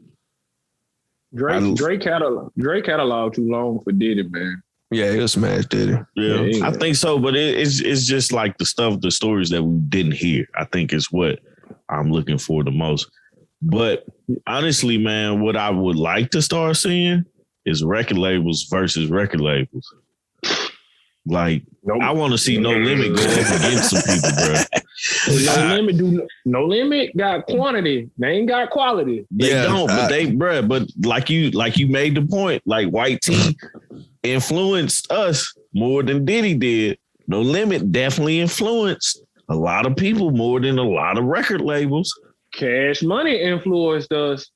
Drake catalog too long for Diddy, man. Yeah, he'll smash Diddy. Yeah, I think so. But it's just like the stories that we didn't hear, I think is what I'm looking for the most. But honestly, man, what I would like to start seeing is record labels versus record labels. Like, I want to see No Limit go up against some people, bro. No Limit got quantity. They ain't got quality. They don't, but but like you made the point, like White Tee influenced us more than Diddy did. No Limit definitely influenced a lot of people more than a lot of record labels. Cash Money influenced us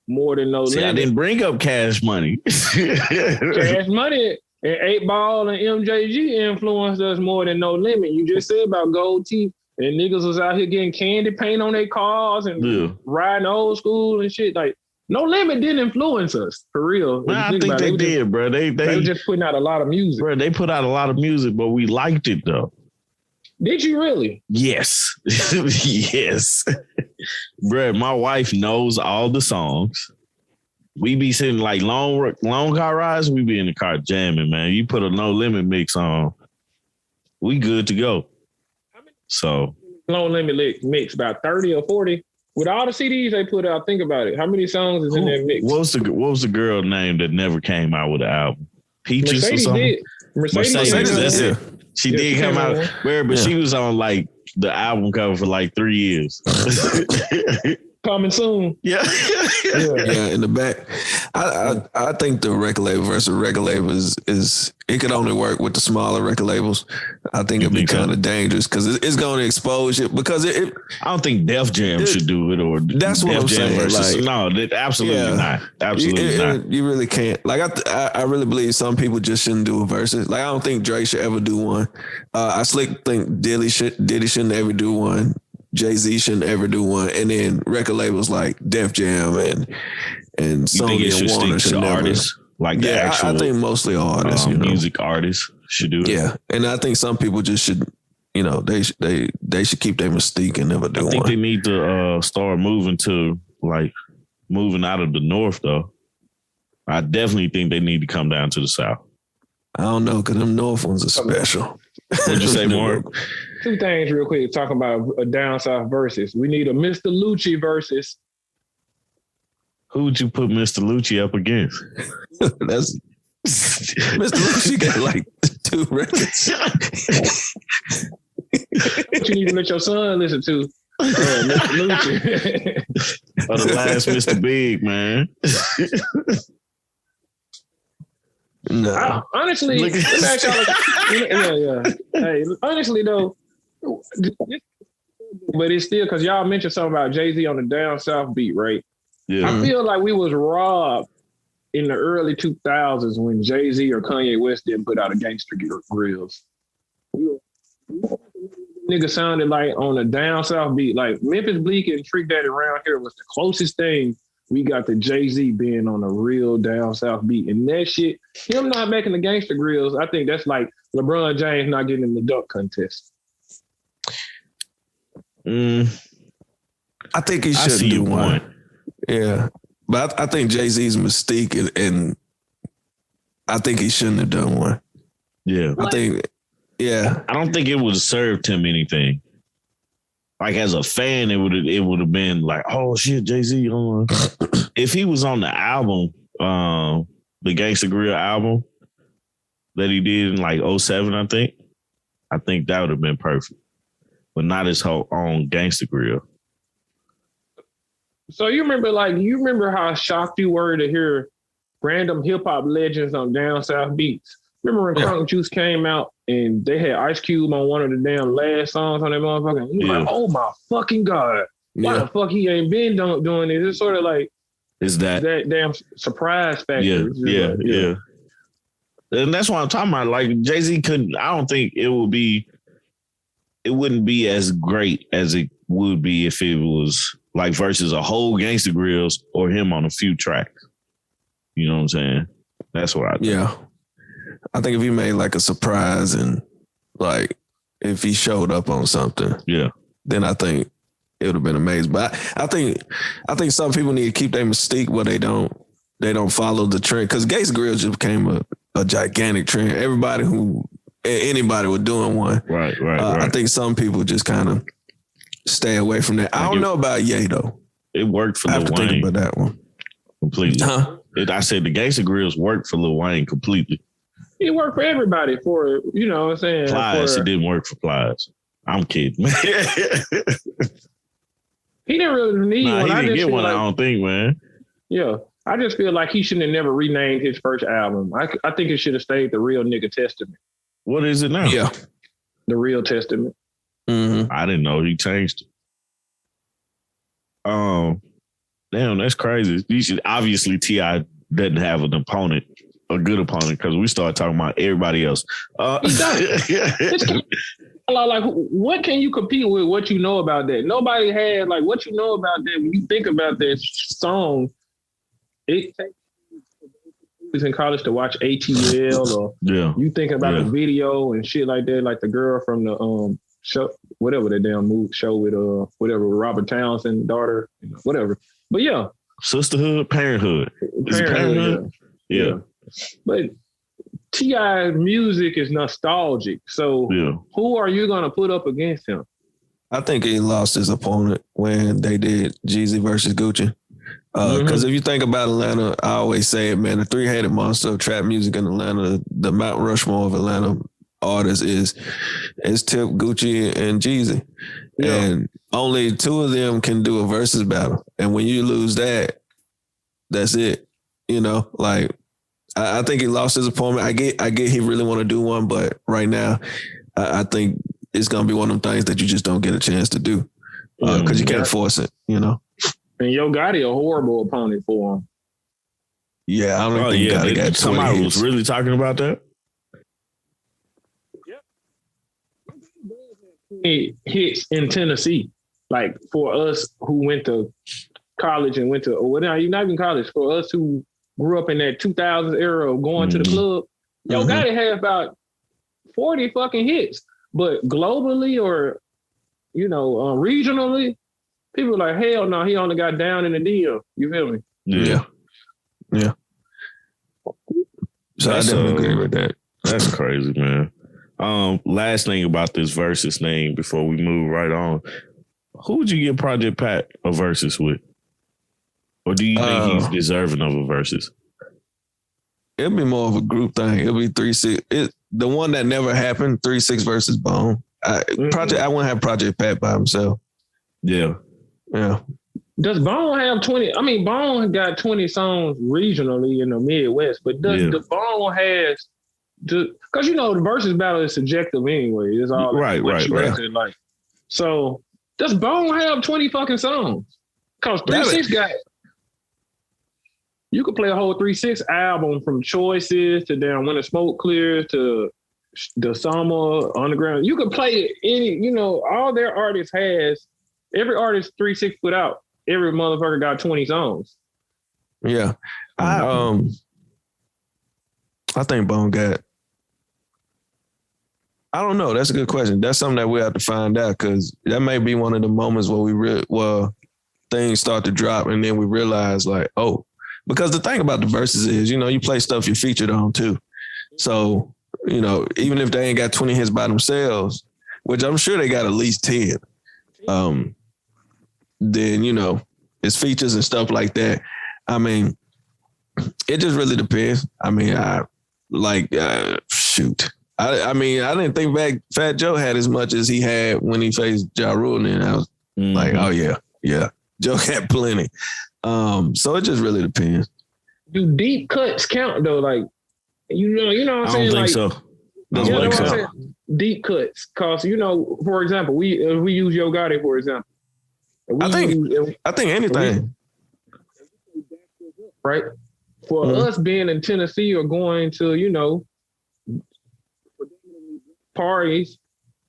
more than No Limit. I didn't bring up Cash Money. Cash Money and 8 Ball and MJG influenced us more than No Limit. You just said about gold teeth and niggas was out here getting candy paint on their cars and riding old school and shit. Like, No Limit didn't influence us, for real. I think they did, bro. They were just putting out a lot of music. Bro, they put out a lot of music, but we liked it, though. Did you really? Yes. Yes. Bro, my wife knows all the songs. We be sitting like long car rides. We be in the car jamming, man. You put a No Limit mix on, we good to go. So No Limit mix about 30 or 40 with all the CDs they put out. Think about it. How many songs is in that mix? What was the girl name that never came out with an album? Peaches Mercedes or something? Did. Mercedes that's it. She did come out, but she was on like the album cover for like 3 years. Coming soon. Yeah. In the back. I think the record label versus record label is it could only work with the smaller record labels. I think it'd be kind of dangerous because it's going to expose it. Because I don't think Def Jam should do it, or that's what I'm saying. No, absolutely not. Absolutely not. You really can't. Like I really believe some people just shouldn't do a versus. Like I don't think Drake should ever do one. I think Diddy shouldn't ever do one. Jay-Z shouldn't ever do one, and then record labels like Def Jam and Sony and Warner should never. Artists, like the actual, I think mostly artists, music artists should do it. Yeah, and I think some people just should, they should keep their mystique and never do one. I think they need to start moving out of the North, though. I definitely think they need to come down to the South. I don't know, because them North ones are special. What'd you say, Mark? 2 things real quick, talking about a down south versus. We need a Mr. Lucci versus. Who would you put Mr. Lucci up against? That's Mr. Lucci got like 2 records. What you need to let your son listen to? Mr. Lucci. Or the last Mr. Big, man. No. Honestly, let me ask y'all. Hey, honestly though, but it's still because y'all mentioned something about Jay-Z on the down south beat, right? Yeah. I feel like we was robbed in the early 2000s when Jay-Z or Kanye West didn't put out a Gangster Grills. Nigga sounded like on a down south beat, like Memphis Bleak and Trick Daddy around here was the closest thing we got to Jay-Z being on a real down south beat. And that shit, him not making the Gangster Grills, I think that's like LeBron James not getting in the dunk contest. I think he should do one. Yeah. But I think Jay-Z's mystique, and I think he shouldn't have done one. Yeah. I think, yeah. I don't think it would have served him anything. Like as a fan, it would have been like, oh shit, Jay-Z. If he was on the album, the Gangsta Grill album that he did in like 2007, I think that would have been perfect. But not his whole own Gangsta Grill. So you remember how shocked you were to hear random hip hop legends on down south beats? Remember when Crunk Juice came out and they had Ice Cube on one of the damn last songs on that motherfucker? And you like, oh my fucking God. Why the fuck he ain't been doing this? It's sort of like that damn surprise factor. Yeah. And that's what I'm talking about. Like Jay-Z I don't think it wouldn't be as great as it would be if it was like versus a whole Gangsta Grills or him on a few tracks. You know what I'm saying? That's what I think. Yeah. I think if he made like a surprise and like if he showed up on something, then I think it would have been amazing. But I think some people need to keep their mystique where they don't follow the trend, because Gangsta Grills just became a gigantic trend. Anybody was doing one. Right. I think some people just kind of stay away from that. I don't know about Ye though. It worked for Lil Wayne. I have to think about that one completely. I said the Gangsta Grills worked for Lil Wayne completely. It worked for everybody. For you know what I'm saying. Plies, it didn't work for Plies. I'm kidding. He didn't really need one. He didn't get one. I don't think, man. Yeah. I just feel like he shouldn't have never renamed his first album. I think it should have stayed The Real Nigga Testament. What is it now? Yeah. The Real Testament. Mm-hmm. I didn't know he changed it. Damn, that's crazy. Obviously, T.I. doesn't have a good opponent, because we started talking about everybody else. He does. Like, what can you compete with? What you know about that? Nobody had like what you know about that. When you think about that song, it takes you in college to watch ATL, or you think about the video and shit like that, like the girl from the show, whatever the damn show with whatever Robert Townsend's daughter, whatever. But yeah, Sisterhood, Parenthood. Yeah. But T.I.'s music is nostalgic. So who are you going to put up against him? I think he lost his opponent when they did Jeezy versus Gucci. Because if you think about Atlanta, I always say it, man, the three-headed monster of trap music in Atlanta, the Mount Rushmore of Atlanta artists is Tip, Gucci, and Jeezy. Yeah. And only 2 of them can do a versus battle. And when you lose that, that's it. You know, like, I think he lost his opponent. I get he really want to do one, but right now, I think it's going to be one of them things that you just don't get a chance to do because you can't force it, you know? And Yo Gotti a horrible opponent for him. Yeah, I don't think Gotti got somebody was really talking about that. Yep. Hits in Tennessee, like for us who went to college and not even college, for us who grew up in that 2000s era of going to the club, Yo Gotti had about 40 fucking hits. But globally or, regionally, people are like, hell no, he only got down in the deal. You feel me? Yeah. So I definitely agree with that. That's crazy, man. Last thing about this versus name before we move right on. Who would you give Project Pat a versus with? Or do you think he's deserving of a versus? It'll be more of a group thing. It'll be 3-6. the one that never happened, 3-6 versus Bone. I wouldn't have Project Pat by himself. Yeah. Yeah. Does Bone have 20? I mean, Bone got 20 songs regionally in the Midwest, but does the Bone has, because the versus battle is subjective anyway. It's all right. Actually like. So does Bone have 20 fucking songs? Because 3-6 got. You could play a whole 3-6 album from Choices to damn When the Smoke Clears to the Summer Underground. You could play any, all their artists has, every artist 3-6 put out, every motherfucker got 20 songs. Yeah. I think Bone got, I don't know. That's a good question. That's something that we have to find out, because that may be one of the moments where things start to drop and then we realize like, oh, because the thing about the verses is, you play stuff you're featured on too. So, even if they ain't got 20 hits by themselves, which I'm sure they got at least 10, then, it's features and stuff like that. I mean, it just really depends. I mean, shoot. I mean, I didn't think Fat Joe had as much as he had when he faced Ja Rule, and I was like, oh yeah. Joe had plenty. So it just really depends. Do deep cuts count though? Like, what I'm saying? I don't think so. I don't think so. Deep cuts, cause for example, we use Yo Gotti for example. I think anything. Right. For us being in Tennessee or going to, parties,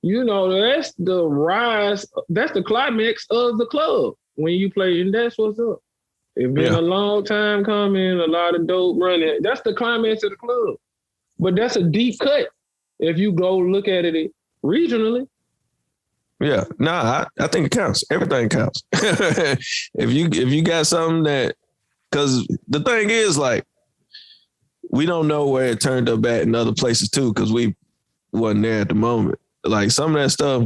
that's the rise, that's the climax of the club when you play, and that's what's up. It's been a long time coming, a lot of dope running. That's the climax of the club. But that's a deep cut if you go look at it regionally. Yeah, I think it counts. Everything counts. If you got something that, because the thing is, like, we don't know where it turned up at in other places too, because we wasn't there at the moment. Like some of that stuff,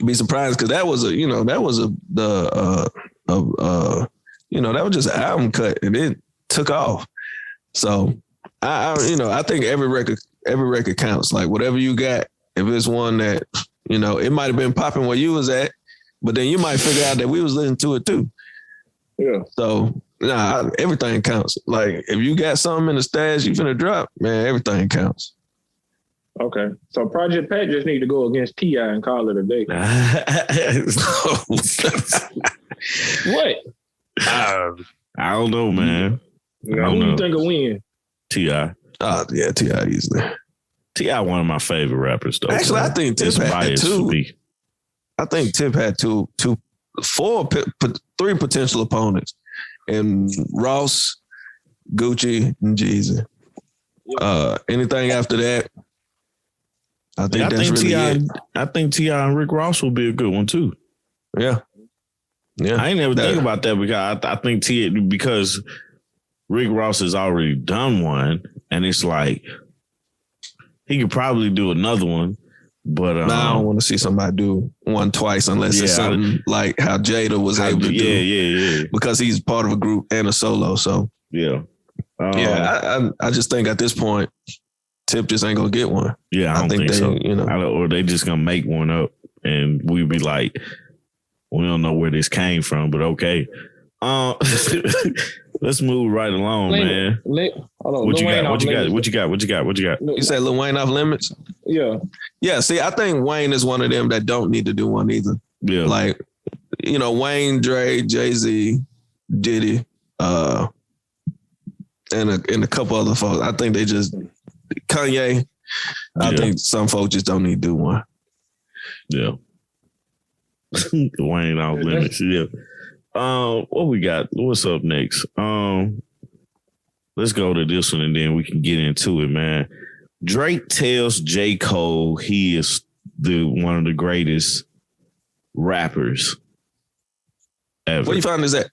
be surprised, because that was just an album cut and it took off. So I think every record counts. Like whatever you got, if it's one that, it might have been popping where you was at, but then you might figure out that we was listening to it too. Yeah. So everything counts. Like if you got something in the stash you finna drop, man, everything counts. Okay. So Project Pat just need to go against T.I. and call it a day. What? I don't know, man. Who you think will win? T.I. Oh yeah, T.I. easily. T.I. one of my favorite rappers though. Actually, I think Tip had two. I think Tip had three potential opponents, and Ross, Gucci, and Jeezy. Anything after that, I think I think T.I. and Rick Ross will be a good one too. Yeah. I ain't never think about that, because I think because Rick Ross has already done one, and it's like he could probably do another one, but I don't want to see somebody do one twice unless it's something like how Jada was able to do. Yeah. Because he's part of a group and a solo. So I just think at this point, Tip just ain't gonna get one. Yeah, I don't think so. Or they just gonna make one up, and we'd be like, we don't know where this came from, but okay. Let's move right along, man. What you got? You said Lil Wayne off limits? Yeah. Yeah, see, I think Wayne is one of them that don't need to do one either. Yeah. Like, Wayne, Dre, Jay-Z, Diddy, and a couple other folks. I think they just, Kanye, I think some folks just don't need to do one. Yeah. Wayne off limits. Yeah. What we got? What's up next? Let's go to this one and then we can get into it, man. Drake tells J. Cole he is one of the greatest rappers ever. Where you find this at?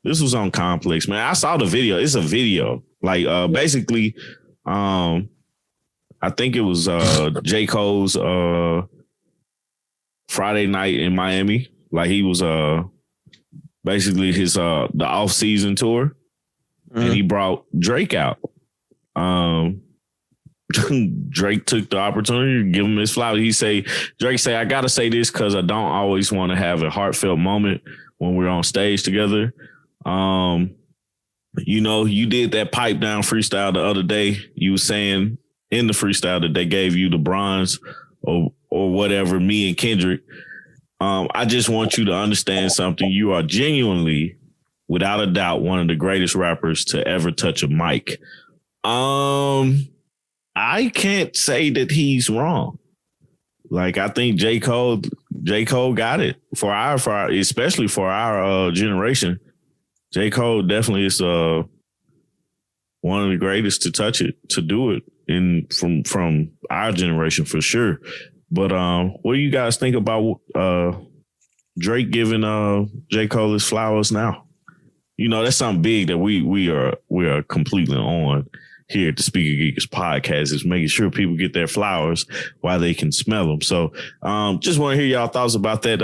This was on Complex, man. I saw the video. It's a video. Like basically, I think it was J. Cole's Friday night in Miami. Like he was basically his the off-season tour. And he brought Drake out. Drake took the opportunity to give him his flowers. Drake say, I got to say this because I don't always want to have a heartfelt moment when we're on stage together. You did that pipe down freestyle the other day. You were saying in the freestyle that they gave you the bronze or whatever, me and Kendrick. I just want you to understand something. You are genuinely, without a doubt, one of the greatest rappers to ever touch a mic. I can't say that he's wrong. Like, I think J. Cole got it for our especially for our generation. J. Cole definitely is one of the greatest to touch it, to do it from our generation for sure. But what do you guys think about Drake giving J. Cole his flowers now? That's something big that we are completely on here at the Speaker Geekers podcast, is making sure people get their flowers while they can smell them. So just want to hear y'all thoughts about that,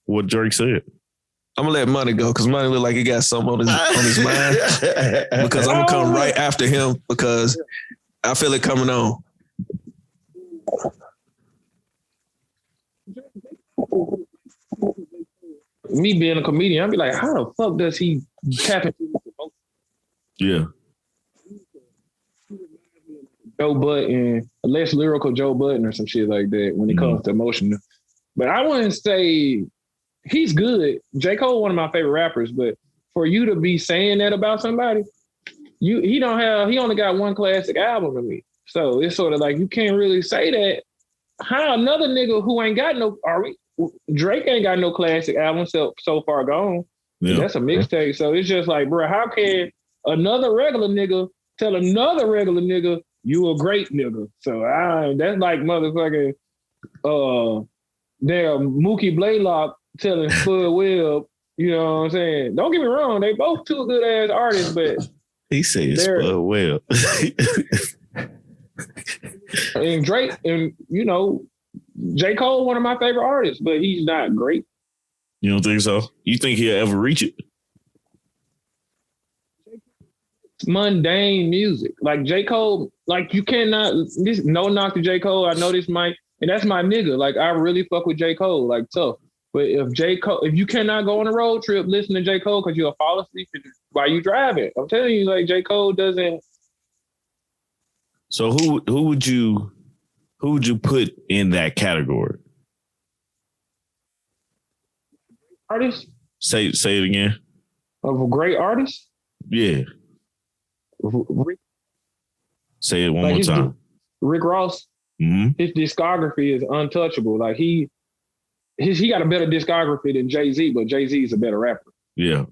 what Drake said. I'm gonna let Money go because Money look like he got something on his mind. Because I'm gonna come right after him because I feel it coming on. Me being a comedian, I'd be like, how the fuck does he tap into this emotion? Yeah. Joe Budden, a less lyrical Joe Budden or some shit like that when it comes to emotion. But I wouldn't say he's good. J. Cole, one of my favorite rappers, but for you to be saying that about somebody, he only got one classic album to me. So it's sort of like you can't really say that. How another nigga who ain't got Drake ain't got no classic album so far gone. Yeah. That's a mixtape. So it's just like, bro, how can another regular nigga tell another regular nigga you a great nigga? So that's like motherfucking Mookie Blaylock telling Spud Webb, you know what I'm saying? Don't get me wrong, they both two good ass artists, but he said Spud Webb. And Drake, and J. Cole, one of my favorite artists, but he's not great. You don't think so? You think he'll ever reach it? Mundane music. Like J. Cole, like you cannot, no knock to J. Cole. I know this might, and that's my nigga. Like I really fuck with J. Cole, like tough. But if you cannot go on a road trip, listen to J. Cole because you'll fall asleep while you driving. I'm telling you, like J. Cole doesn't. So who would you put in that category? Artist? Say it again. Of a great artist? Yeah. Say it one more time. Rick Ross. Mm-hmm. His discography is untouchable. Like he got a better discography than Jay-Z, but Jay-Z is a better rapper. Yeah.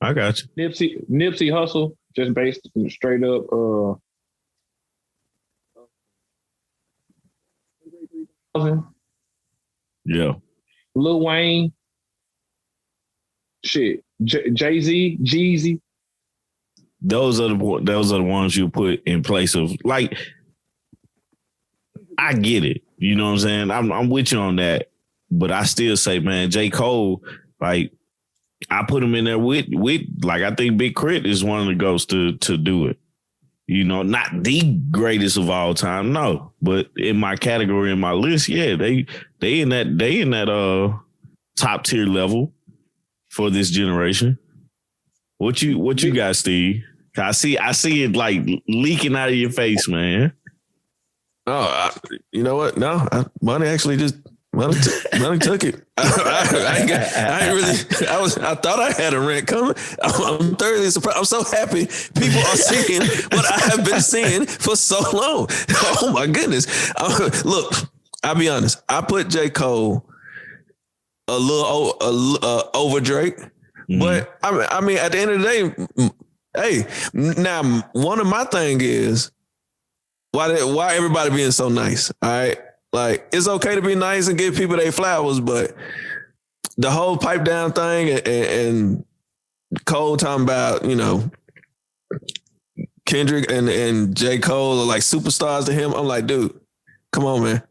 I got you. Nipsey Hussle, just based straight up. Yeah. Lil Wayne. Shit. Jay-Z, Jeezy. Those are the ones you put in place of, like, I get it. You know what I'm saying? I'm with you on that. But I still say, man, J. Cole, like, I put him in there with like, I think Big Crit is one of the goats to do it. Not the greatest of all time, no. But in my category, in my list, yeah, they in that top tier level for this generation. What you got, Steve? I see it like leaking out of your face, man. Oh, you know what? No, Money took it. I thought I had a rant coming. I'm thoroughly surprised. I'm so happy people are seeing what I have been seeing for so long. Oh my goodness. Look, I'll be honest. I put J. Cole a little over Drake, but I mean, at the end of the day, hey, now one of my thing is why everybody being so nice. All right. Like, it's okay to be nice and give people their flowers, but the whole pipe down thing and Cole talking about, Kendrick and J. Cole are like superstars to him. I'm like, dude, come on, man.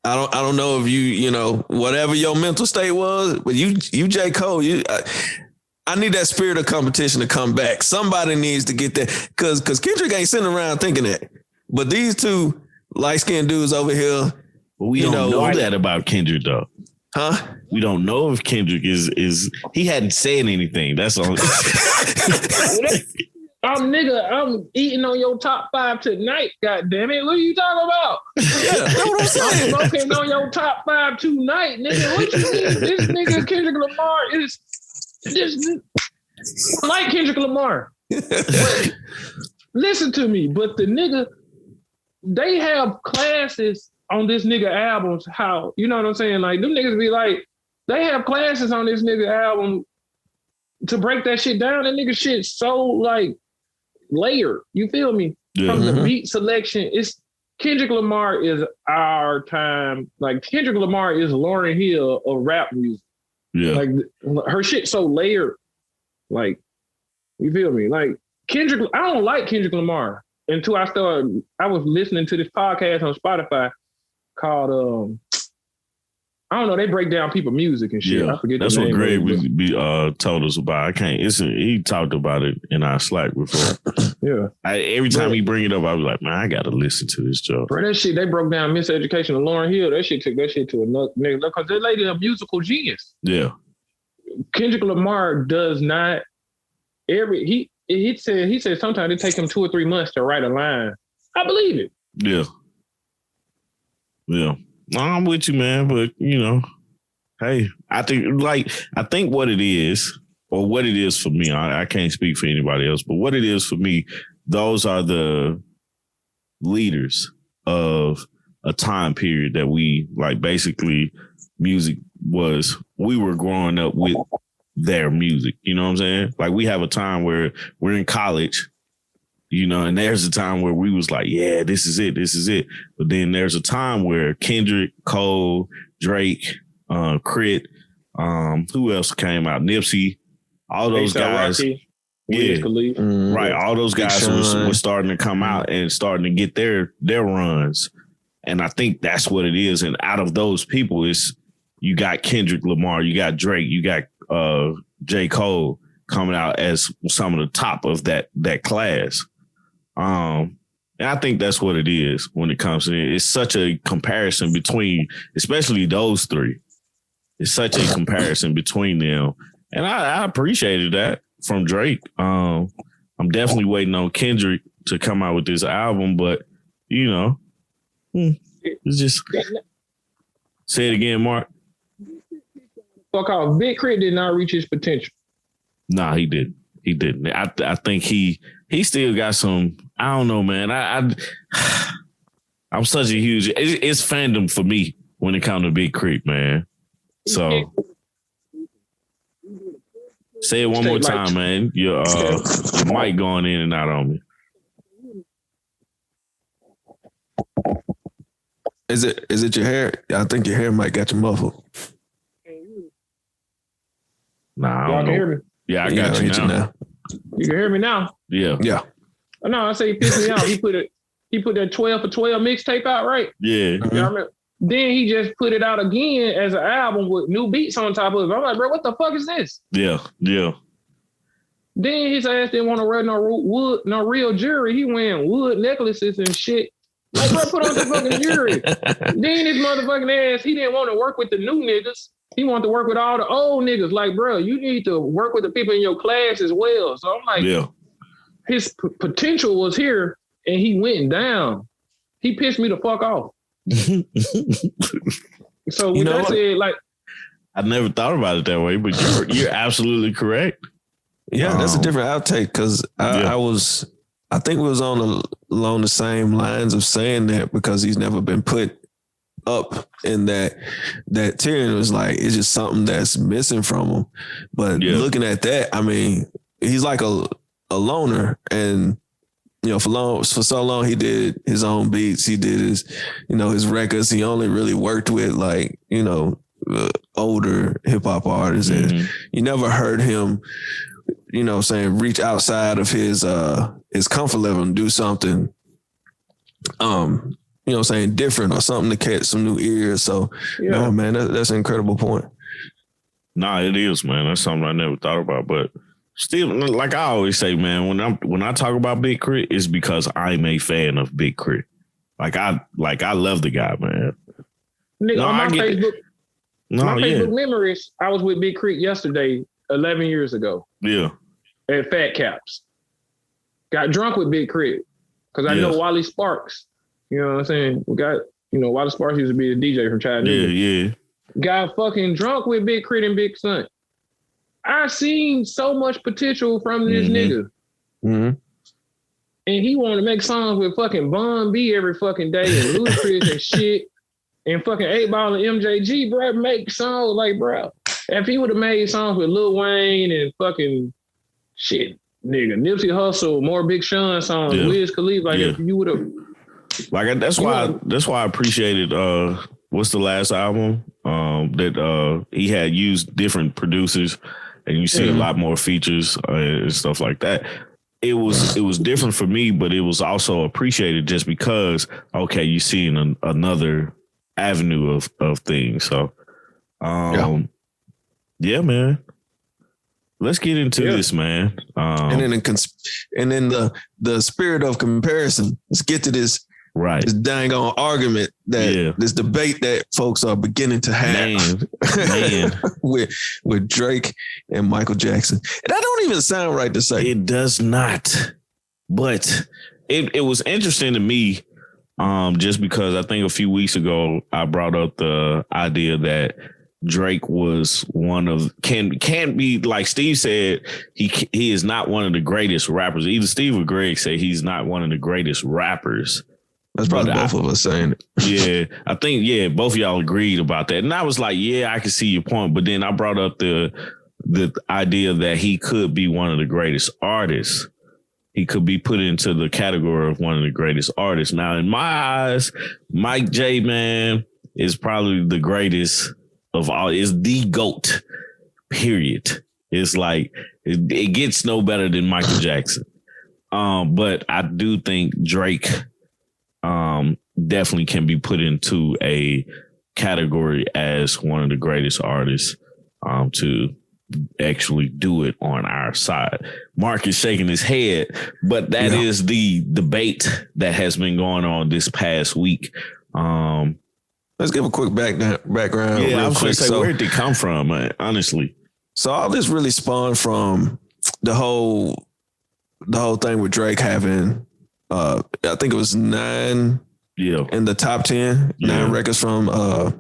I don't know if you whatever your mental state was, but you J. Cole, I need that spirit of competition to come back. Somebody needs to get that because Kendrick ain't sitting around thinking that. But these two light-skinned dudes over here, but we don't know that about Kendrick though. Huh? We don't know if Kendrick is he hadn't said anything. That's all. I'm eating on your top 5 tonight. God damn it! What are you talking about? Yeah, that's what I'm saying. I'm smoking on your top 5 tonight, nigga. What you mean? This nigga Kendrick Lamar is this. I like Kendrick Lamar. But listen to me. But the nigga, they have classes on this nigga albums. How you know what I'm saying? Like them niggas be like, they have classes on this nigga album to break that shit down. That nigga shit so like layered. You feel me? Yeah. From the beat selection, it's Kendrick Lamar is our time. Like Kendrick Lamar is Lauryn Hill of rap music. Yeah. Like her shit so layered. Like, you feel me? Like Kendrick, I don't like Kendrick Lamar until I was listening to this podcast on Spotify called I don't know, they break down people's music and shit. Yeah, I forget that's the what name Greg told us about. I can't. He talked about it in our Slack before. Yeah. Every time he bring it up, I was like, man, I got to listen to this joke. Bro, that shit, they broke down Miseducation of Lauryn Hill. That shit took that shit to another nigga because that lady a musical genius. Yeah. Kendrick Lamar does not he said sometimes it takes him 2 or 3 months to write a line. I believe it. Yeah. Yeah. No, I'm with you, man. But hey, I think what it is, or what it is for me, I can't speak for anybody else, but what it is for me, those are the leaders of a time period that we like. Basically, music we were growing up with their music. You know what I'm saying? Like we have a time where we're in college. And there's a time where we was like, yeah, this is it. But then there's a time where Kendrick, Cole, Drake, Crit, who else came out? Nipsey, all those guys. Rocky, yeah, right. All those guys were starting to come out and starting to get their runs. And I think that's what it is. And out of those people, you got Kendrick Lamar, you got Drake, you got J. Cole coming out as some of the top of that class. And I think that's what it is when it comes to it. It's such a comparison between, especially those three. It's such a comparison between them. And I appreciated that from Drake. I'm definitely waiting on Kendrick to come out with this album, but it's just say it again, Mark. Fuck off. Big Crit did not reach his potential. Nah, he didn't. He didn't. I think he still got some. I don't know, man. I'm such a huge. It's fandom for me when it comes to Big Crit, man. So say it one more time, man. Your mic going in and out on me. Is it your hair? I think your hair might got you muffled. Nah, I Y'all don't can know. hear me? Yeah, I got you now. You can hear me now? Yeah. Yeah. No, I say he pissed me off. He put that 12 for 12 mixtape out, right? Yeah. Mm-hmm. I remember. Then he just put it out again as an album with new beats on top of it. I'm like, bro, what the fuck is this? Yeah. Yeah. Then his ass didn't want to wear no real jewelry. He wearing wood necklaces and shit. Like, bro, put on some fucking jewelry. Then his motherfucking ass, he didn't want to work with the new niggas. He wanted to work with all the old niggas. Like, bro, you need to work with the people in your class as well. So I'm like, yeah. His potential was here and he went down. He pissed me the fuck off. So with that said, like, I never thought about it that way, but you're absolutely correct. Yeah, that's a different outtake because I think we was along the same lines of saying that because he's never been put up in that tier, and it was like it's just something that's missing from him. But looking at that, I mean, he's like a loner, and for so long he did his own beats, he did his records. He only really worked with like older hip hop artists, and you never heard him reach outside of his comfort level and do something different or something to catch some new ears. So no, man, that's an incredible point. Nah, it is, man. That's something I never thought about. But Still, like I always say, man, when I talk about Big Crit, it's because I'm a fan of Big Crit. I love the guy, man. Nigga, on my Facebook memories, I was with Big Crit yesterday, 11 years ago. Yeah. At Fat Caps. Got drunk with Big Crit. Because I know Wally Sparks. You know what I'm saying? We got, Wally Sparks used to be a DJ from Chattanooga. Yeah. Got fucking drunk with Big Crit and Big Son. I seen so much potential from this nigga. Mm-hmm. And he wanted to make songs with fucking Bun B every fucking day and Ludacris and shit. And fucking 8 Ball and MJG, bro, make songs like, bro. If he would have made songs with Lil Wayne and fucking shit, nigga, Nipsey Hussle, more Big Sean songs, Wiz Khalifa, if you would have. Like that's why I appreciated what's the last album that he had used different producers. And you see a lot more features and stuff like that. It was different for me, but it was also appreciated just because, okay, you see another avenue of things. So, yeah, man. Let's get into this, man. And then the spirit of comparison, let's get to this. Right. This dang on argument this debate that folks are beginning to have man. with Drake and Michael Jackson. And that don't even sound right to say. It does not. But it was interesting to me just because I think a few weeks ago I brought up the idea that Drake was one of can be, like Steve said, he is not one of the greatest rappers. Either Steve or Greg say he's not one of the greatest rappers. That's probably both of us saying it. Yeah, I think, both of y'all agreed about that. And I was like, I can see your point. But then I brought up the idea that he could be one of the greatest artists. He could be put into the category of one of the greatest artists. Now, in my eyes, Mike J, man, is probably the greatest of all. Is the GOAT, period. It's like, it gets no better than Michael Jackson. But I do think Drake definitely can be put into a category as one of the greatest artists to actually do it on our side. Mark is shaking his head, but that is the debate that has been going on this past week. Let's give a quick background. Yeah, I was going to say, where did it come from, man, honestly? So all this really spawned from the whole thing with Drake having I think it was 9 in the top 10, 9 records from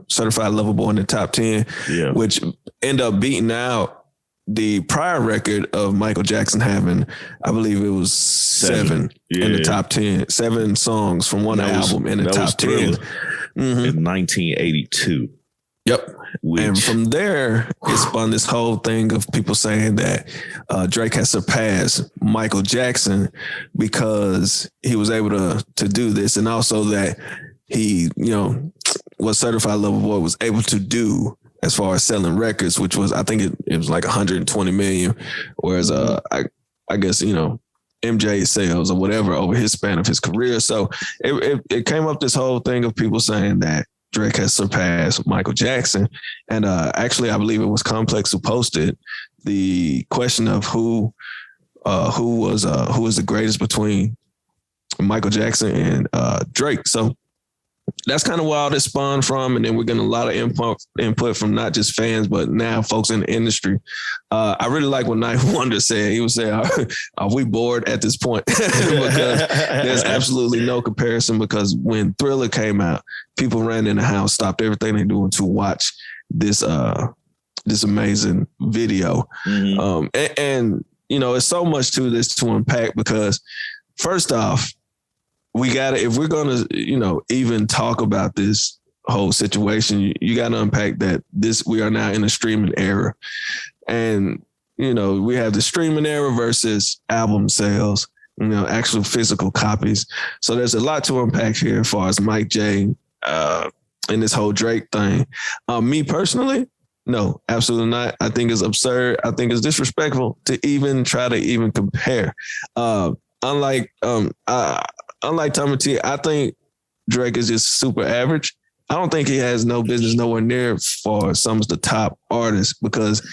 Certified Lover Boy in the top 10, which end up beating out the prior record of Michael Jackson having, I believe it was 7 in the top 10, 7 songs from one album in the top 10. In 1982. Yep. And from there, it spun this whole thing of people saying that Drake has surpassed Michael Jackson because he was able to do this. And also that he, what Certified Lover Boy was able to do as far as selling records, which was, I think it was like 120 million. Whereas I guess, MJ sales or whatever over his span of his career. So it came up this whole thing of people saying that Drake has surpassed Michael Jackson. And actually, I believe it was Complex who posted the question of who was the greatest between Michael Jackson and Drake. So that's kind of where all this spawned from. And then we're getting a lot of input from not just fans, but now folks in the industry. I really like what Knife Wonder said. He was saying, are we bored at this point? Because there's absolutely no comparison, because when Thriller came out, people ran in the house, stopped everything they're doing to watch this amazing video. And it's so much to this to unpack, because first off, we gotta, if we're gonna, even talk about this whole situation, you gotta unpack that we are now in a streaming era. And, we have the streaming era versus album sales, actual physical copies. So there's a lot to unpack here as far as Mike J and this whole Drake thing. Me personally, no, absolutely not. I think it's absurd. I think it's disrespectful to even try to even compare. Unlike Tommy T, I think Drake is just super average. I don't think he has no business nowhere near for some of the top artists, because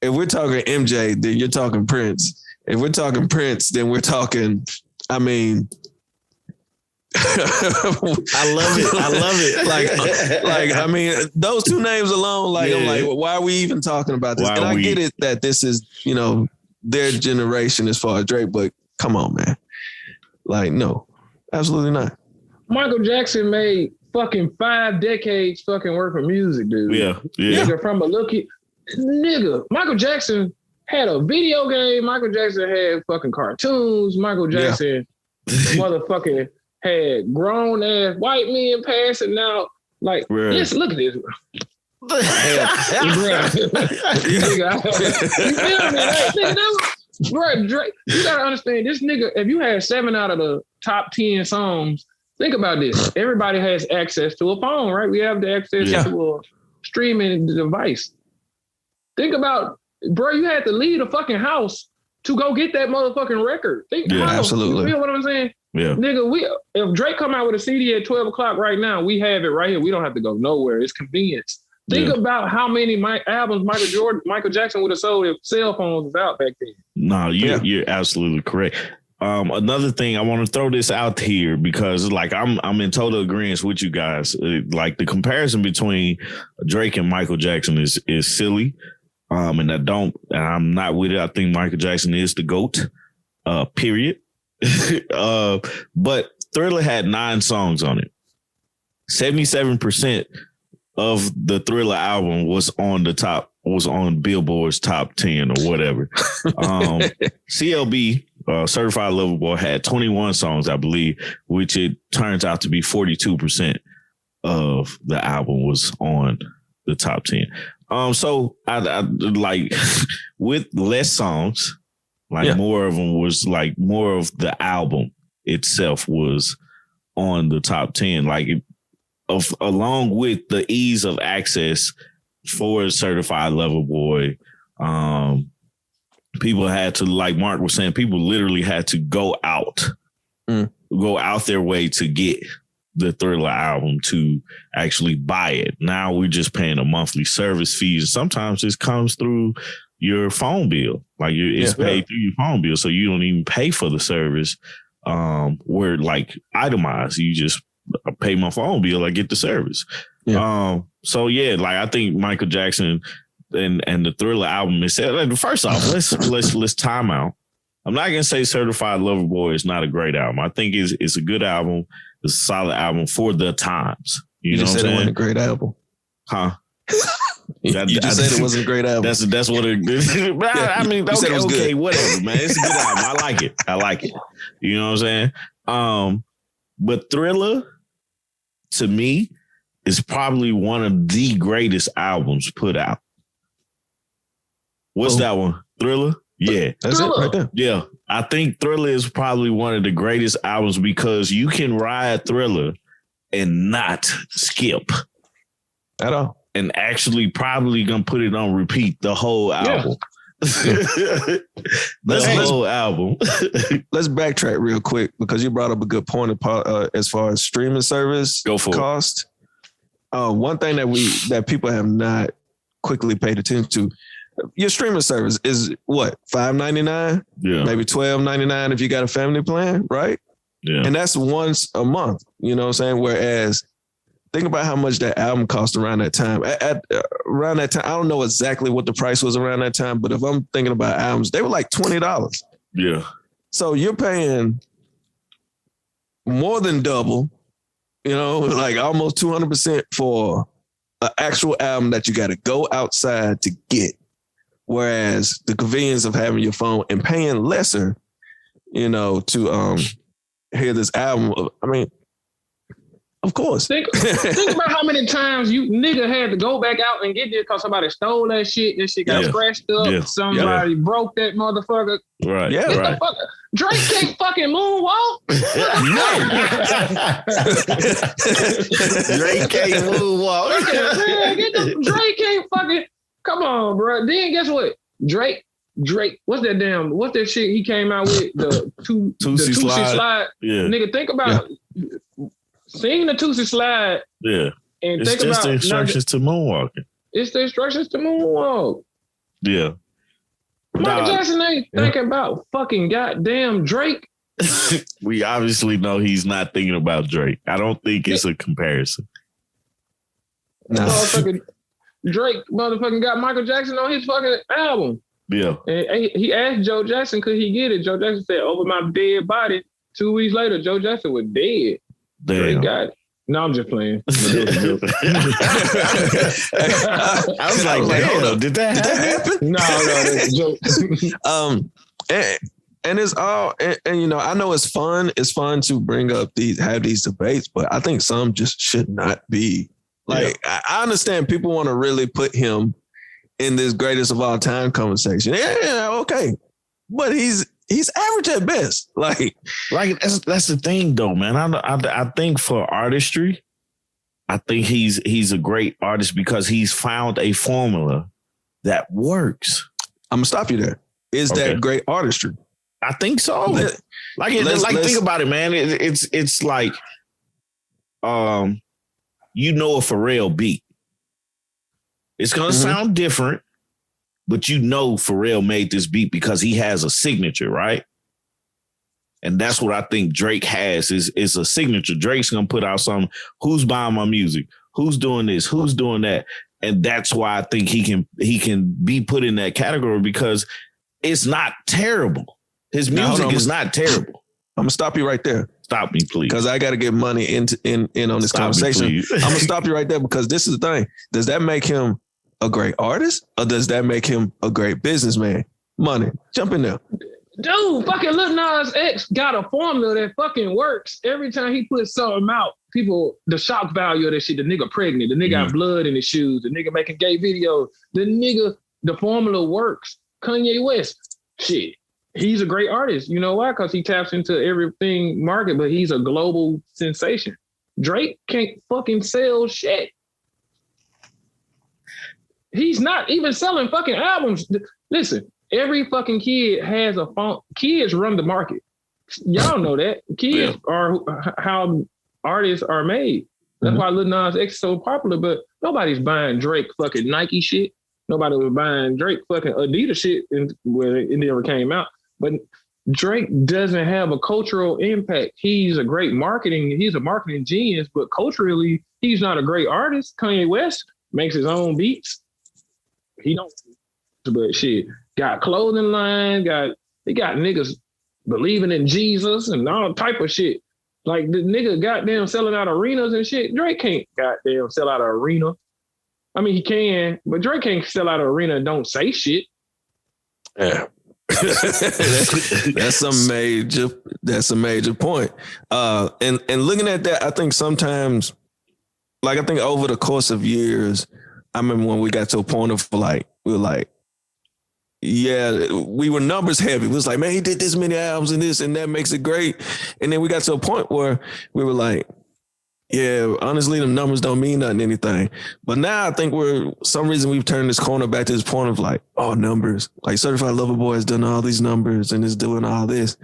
if we're talking MJ, then you're talking Prince. If we're talking Prince, then we're talking, I mean, I love it. like, I mean, those two names alone, like, I'm like, why are we even talking about this? I get it that this is, their generation as far as Drake, but come on, man. Like, no, absolutely not. Michael Jackson made fucking 5 decades fucking worth of music, dude. Yeah. Nigga, from a nigga, Michael Jackson had a video game. Michael Jackson had fucking cartoons. Michael Jackson motherfucking had grown ass white men passing out. Like, let's look at this. You feel me? Like, bro, Drake, you gotta understand this nigga. If you had 7 out of the top 10 songs, think about this. Everybody has access to a phone, right? We have the access to a streaming device. Think about, bro, you had to leave the fucking house to go get that motherfucking record. Absolutely. You feel what I'm saying? Yeah. Nigga, if Drake come out with a CD at 12 o'clock right now, we have it right here. We don't have to go nowhere. It's convenience. Think about how many albums Michael Jackson would have sold if cell phones was out back then. No, you're absolutely correct. Another thing, I want to throw this out here because like I'm in total agreement with you guys. Like the comparison between Drake and Michael Jackson is silly. And I'm not with it. I think Michael Jackson is the GOAT, period. But Thriller had 9 songs on it. 77% of the Thriller album was on Billboard's top 10 or whatever. CLB, Certified Lover Boy, had 21 songs, I believe, which it turns out to be 42% of the album was on the top 10. So I like with less songs, like more of them was like more of the album itself was on the top 10, like along with the ease of access for Certified Lover Boy. People had to, like Mark was saying, people literally had to go out their way to get the Thriller album to actually buy it. Now we're just paying a monthly service fee. Sometimes this comes through your phone bill. Like it's paid through your phone bill. So you don't even pay for the service. Where like itemized, you just pay my phone bill, I get the service. So like I think Michael Jackson and the Thriller album is like, first off, let's time out. I'm not gonna say Certified Lover Boy is not a great album. I think it's a good album. It's a solid album for the times. You know just what said I'm saying? It wasn't a great album. Huh? You just said it wasn't a great album. That's what it is. I mean, okay, whatever, man. It's a good album. I like it. You know what I'm saying? But Thriller, to me, is probably one of the greatest albums put out. What's that one? Thriller? Yeah. That's Thriller. It right there. Yeah. I think Thriller is probably one of the greatest albums because you can ride Thriller and not skip at all. And actually probably gonna put it on repeat the whole album. Whole album. Let's backtrack real quick because you brought up a good point as far as streaming service cost. One thing that people have not quickly paid attention to, your streaming service is what, $5.99? Yeah, maybe $12.99 if you got a family plan, right? Yeah, and that's once a month. You know what I'm saying? Whereas, think about how much that album cost around that time. Around that time, I don't know exactly what the price was around that time, but if I'm thinking about albums, they were like $20. Yeah. So you're paying more than double, like almost 200% for an actual album that you got to go outside to get. Whereas the convenience of having your phone and paying lesser, to hear this album, I mean, of course. Think about how many times you nigga had to go back out and get this because somebody stole that shit. That shit got scratched up. Yeah. Somebody broke that motherfucker. Right. Yeah. Right. Drake can't fucking moonwalk. Drake can't moonwalk. Drake can't fucking. Come on, bro. Then guess what? Drake. What's that shit he came out with? The Tootsie Slide. Yeah. Nigga, think about sing the Tootsie Slide. Yeah. And it's think just about the instructions to moonwalking. It's the instructions to moonwalk. Yeah. Michael Jackson ain't thinking about fucking goddamn Drake. We obviously know he's not thinking about Drake. I don't think it's a comparison. No. Motherfucking Drake motherfucking got Michael Jackson on his fucking album. Yeah. And he asked Joe Jackson, could he get it? Joe Jackson said, over my dead body. 2 weeks later, Joe Jackson was dead. Damn. Drake got it. No, I'm just playing. I was like, hold up, did that happen? No, that's a joke. And it's all, and you know, I know it's fun. It's fun to bring up have these debates, but I think some just should not be. Like, I understand people want to really put him in this greatest of all time conversation. Yeah, okay. But he's average at best. Like that's the thing though, man. I think for artistry, I think he's a great artist because he's found a formula that works. I'm gonna stop you there. Is that great artistry? I think so. Think about it, man. It's like, you know, a Pharrell beat. It's gonna sound different, but you know Pharrell made this beat because he has a signature, right? And that's what I think Drake has is a signature. Drake's gonna put out something. Who's buying my music? Who's doing this? Who's doing that? And that's why I think he can be put in that category because it's not terrible. His music is not terrible. I'm gonna stop you right there. Stop me, please. Because I got to get money in on this conversation. I'm gonna stop you right there because this is the thing. Does that make him a great artist or does that make him a great businessman? Money. Jump in there. Dude, fucking Lil Nas X got a formula that fucking works. Every time he puts something out, people, the shock value of that shit, the nigga pregnant, the nigga got blood in his shoes, the nigga making gay videos, the formula works. Kanye West, shit. He's a great artist. You know why? Because he taps into everything market, but he's a global sensation. Drake can't fucking sell shit. He's not even selling fucking albums. Listen, every fucking kid has a phone. Kids run the market. Y'all know that. Kids are how artists are made. That's why Lil Nas X is so popular, but nobody's buying Drake fucking Nike shit. Nobody was buying Drake fucking Adidas shit when it never came out. But Drake doesn't have a cultural impact. He's a he's a marketing genius, but culturally, he's not a great artist. Kanye West makes his own beats. He don't, but shit, got clothing line, they got niggas believing in Jesus and all type of shit. Like the nigga goddamn selling out arenas and shit. Drake can't goddamn sell out an arena. I mean, he can, but Drake can't sell out an arena and don't say shit. Yeah. that's a major point. And looking at that, I think sometimes, like I think over the course of years, I remember when we got to a point of like, we were like, yeah, we were numbers heavy. It was like, man, he did this many albums and this and that makes it great. And then we got to a point where we were like, yeah, honestly, the numbers don't mean nothing, anything. But now I think some reason we've turned this corner back to this point of like, oh, numbers. Like Certified Lover Boy has done all these numbers and is doing all this.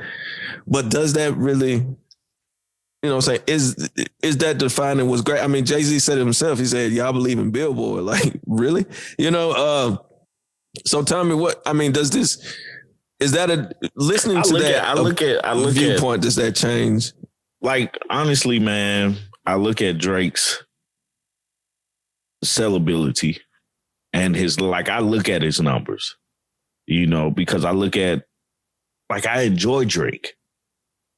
But does that really, you know what I'm saying, is that defining what's great? I mean, Jay-Z said it himself. He said, y'all believe in Billboard. Like, really? You know, so tell me does this, is that listening to that viewpoint, does that change? Like, honestly, man, I look at Drake's sellability and I look at his numbers, you know, because I look at, like, I enjoy Drake.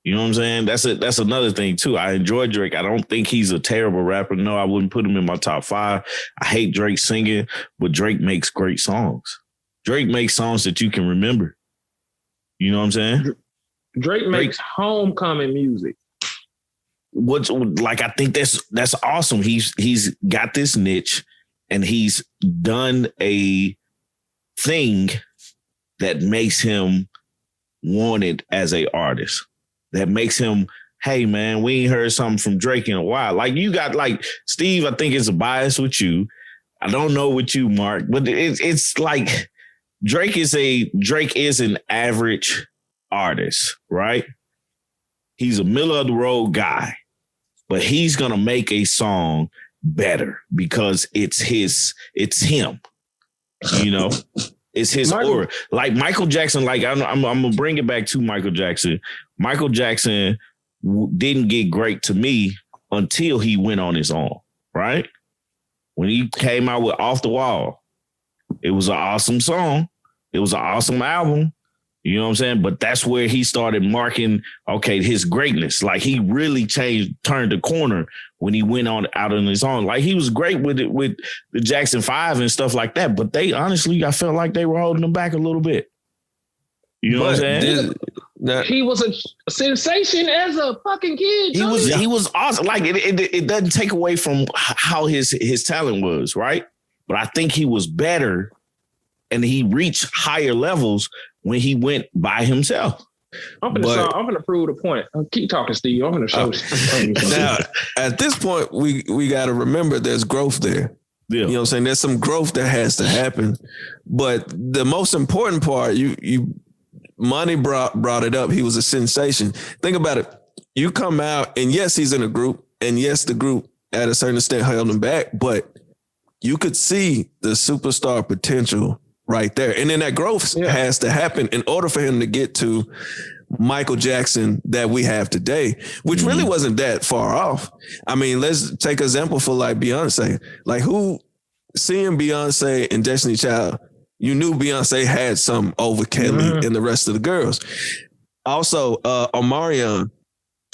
You know what I'm saying? That's another thing too. I enjoy Drake. I don't think he's a terrible rapper. No, I wouldn't put him in my top 5. I hate Drake singing, but Drake makes great songs. Drake makes songs that you can remember. You know what I'm saying? Drake makes homecoming music. I think that's awesome. He's got this niche and he's done a thing that makes him wanted as a artist. That makes him, hey man, we ain't heard something from Drake in a while. Like you got like Steve, I think it's a bias with you. I don't know with you, Mark, but it's like Drake is an average artist, right? He's a middle of the road guy. But he's going to make a song better because it's him, you know? It's his aura. Like Michael Jackson, like I'm gonna bring it back to Michael Jackson. Michael Jackson didn't get great to me until he went on his own, right? When he came out with Off the Wall, it was an awesome song. It was an awesome album. You know what I'm saying? But that's where he started marking, okay, his greatness. Like he really turned the corner when he went out on his own. Like he was great with the Jackson 5 and stuff like that. But they honestly, I felt like they were holding him back a little bit. You know what I'm saying? He was a sensation as a fucking kid. He was awesome. Like it doesn't take away from how his talent was, right? But I think he was better and he reached higher levels when he went by himself. I'm gonna prove the point. Keep talking, Steve. I'm gonna show you. Now, at this point, we got to remember there's growth there. Yeah. You know what I'm saying? There's some growth that has to happen. But the most important part, Money brought it up. He was a sensation. Think about it. You come out, and yes, he's in a group, and yes, the group at a certain extent held him back, but you could see the superstar potential right there. And then that growth has to happen in order for him to get to Michael Jackson that we have today, which really wasn't that far off. I mean, let's take an example for like Beyonce. Like seeing Beyonce and Destiny Child, you knew Beyonce had some over Kelly and the rest of the girls. Also, Omarion,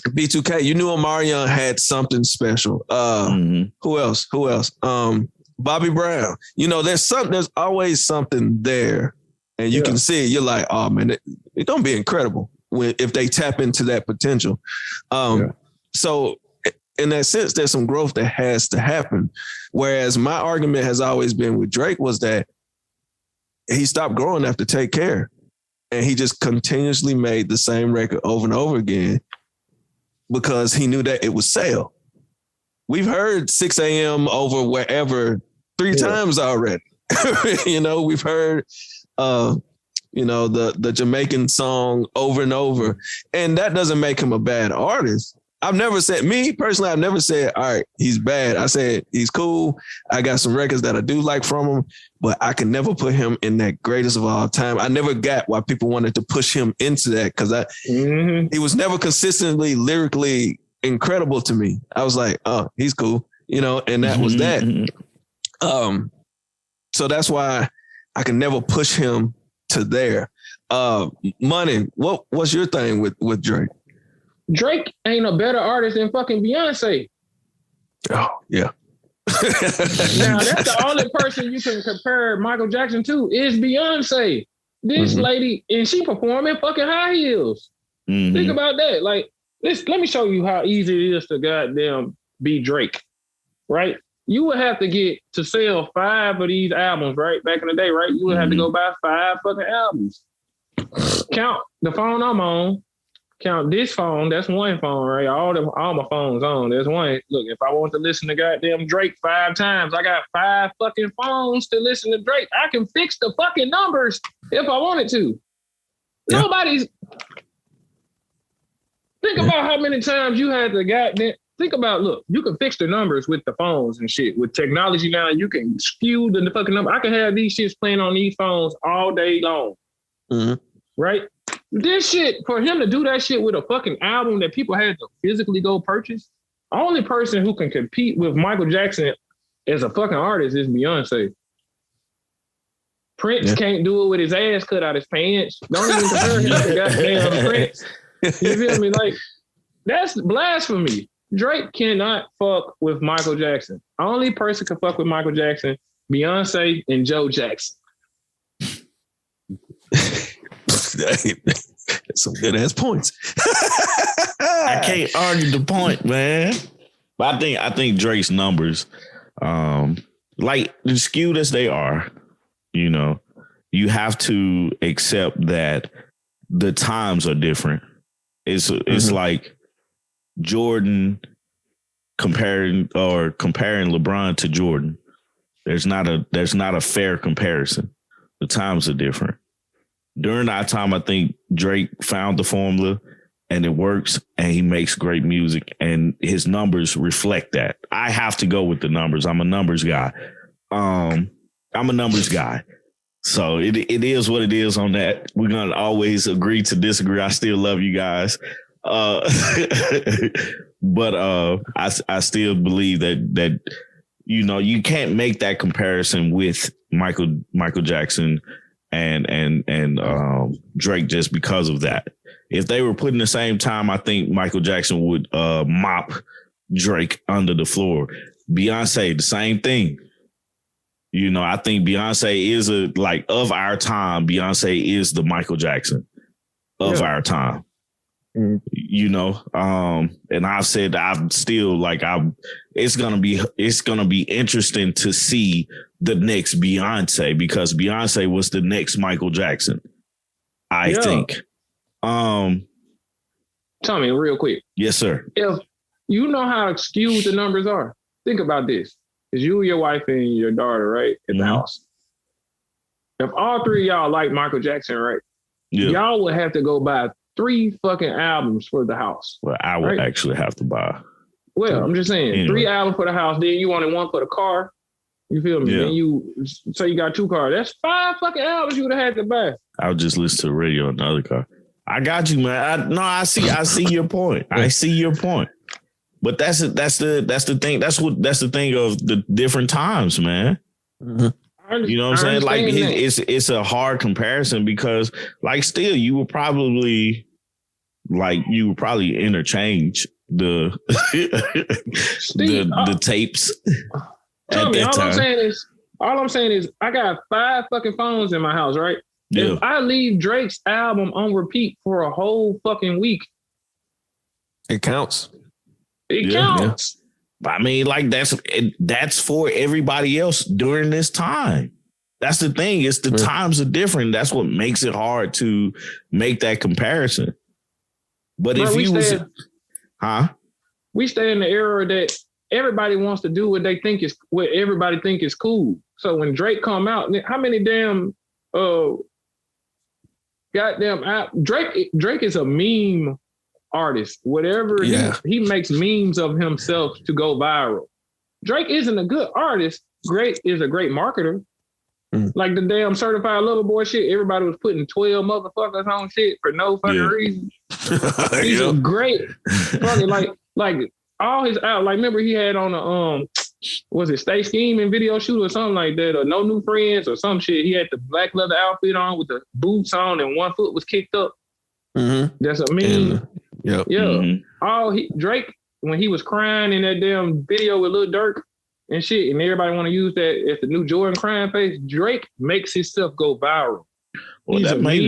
B2K, you knew Omarion had something special. Who else? Bobby Brown. You know, there's always something there, and you can see it. You're like, oh man, it's gonna be incredible if they tap into that potential. So in that sense, there's some growth that has to happen. Whereas my argument has always been with Drake was that he stopped growing after Take Care, and he just continuously made the same record over and over again because he knew that it would sell. We've heard 6 a.m. over wherever 3 times already. You know, we've heard, the Jamaican song over and over, and that doesn't make him a bad artist. I've never said, all right, he's bad. I said, he's cool. I got some records that I do like from him, but I can never put him in that greatest of all time. I never got why people wanted to push him into that because he was never consistently lyrically incredible to me. I was like, oh, he's cool, and that was that. So that's why I can never push him to there. Money, what's your thing with Drake? Drake ain't a better artist than fucking Beyonce. Oh, yeah. Now, that's the only person you can compare Michael Jackson to is Beyonce. This lady, and she performing fucking high heels. Think about that. Like, let me show you how easy it is to goddamn be Drake, right? You would have to get to sell 5 of these albums, right? Back in the day, right? You would have to go buy 5 fucking albums. Count the phone I'm on. Count this phone. That's one phone, right? All my phones on. There's one. Look, if I want to listen to goddamn Drake 5 times, I got 5 fucking phones to listen to Drake. I can fix the fucking numbers if I wanted to. Yeah. Nobody's. Think about how many times you had to goddamn. Think about, look, you can fix the numbers with the phones and shit. With technology now, you can skew the fucking number. I can have these shits playing on these phones all day long. Right? This shit, for him to do that shit with a fucking album that people had to physically go purchase, the only person who can compete with Michael Jackson as a fucking artist is Beyonce. Prince can't do it with his ass cut out his pants. Don't even compare him to goddamn Prince. You feel me? Like, that's blasphemy. Drake cannot fuck with Michael Jackson. Only person can fuck with Michael Jackson, Beyonce and Joe Jackson. That's some good ass points. I can't argue the point, man. But I think Drake's numbers, like skewed as they are, you have to accept that the times are different. It's like Jordan comparing LeBron to Jordan. There's not a fair comparison. The times are different. During that time, I think Drake found the formula and it works and he makes great music and his numbers reflect that. I have to go with the numbers. I'm a numbers guy. So it is what it is on that. We're gonna always agree to disagree. I still love you guys. But I still believe that you can't make that comparison with Michael Jackson and Drake just because of that. If they were put in the same time, I think Michael Jackson would mop Drake under the floor. Beyonce, the same thing. I think Beyonce is of our time. Beyonce is the Michael Jackson of our time. Mm-hmm. And I've said I'm still it's gonna be interesting to see the next Beyonce, because Beyonce was the next Michael Jackson, I think. Tommy, real quick. Yes, sir. If you know how skewed the numbers are, think about this. It's you, your wife, and your daughter, right? At the house. If all three of y'all like Michael Jackson, right? Yeah. Y'all would have to go buy 3 fucking albums for the house. Well, I would actually have to buy. Well, I'm just saying, anyway. 3 albums for the house. Then you wanted 1 for the car. You feel me? Yeah. Then you got 2 cars. That's 5 fucking albums you would have had to buy. I would just listen to the radio in the other car. I got you, man. I see your point. I see your point. But that's the thing. That's the thing of the different times, man. Mm-hmm. You know what I'm saying? It's a hard comparison because still you would probably interchange the the tapes at that time. All I'm saying is I got 5 fucking phones in my house, right? Yeah. If I leave Drake's album on repeat for a whole fucking week, it counts. It counts. I mean, that's for everybody else during this time. That's the thing. It's the times are different. That's what makes it hard to make that comparison. But if you we stay in the era that everybody wants to do what everybody think is cool. So when Drake come out, how many damn Drake is a meme artist. Whatever he makes memes of himself to go viral. Drake isn't a good artist. Drake is a great marketer. Like the damn certified little boy shit, everybody was putting 12 motherfuckers on shit for no fucking reason. He's a great fucking like all his out. Like remember he had on a was it Stay Scheming video shoot or something like that, or No New Friends or some shit. He had the black leather outfit on with the boots on and one foot was kicked up. Mm-hmm. That's a meme. Yeah. Mm-hmm. Drake, when he was crying in that damn video with Lil Durk and shit, and everybody want to use that as the new Jordan crying face, Drake makes himself go viral. Well, that may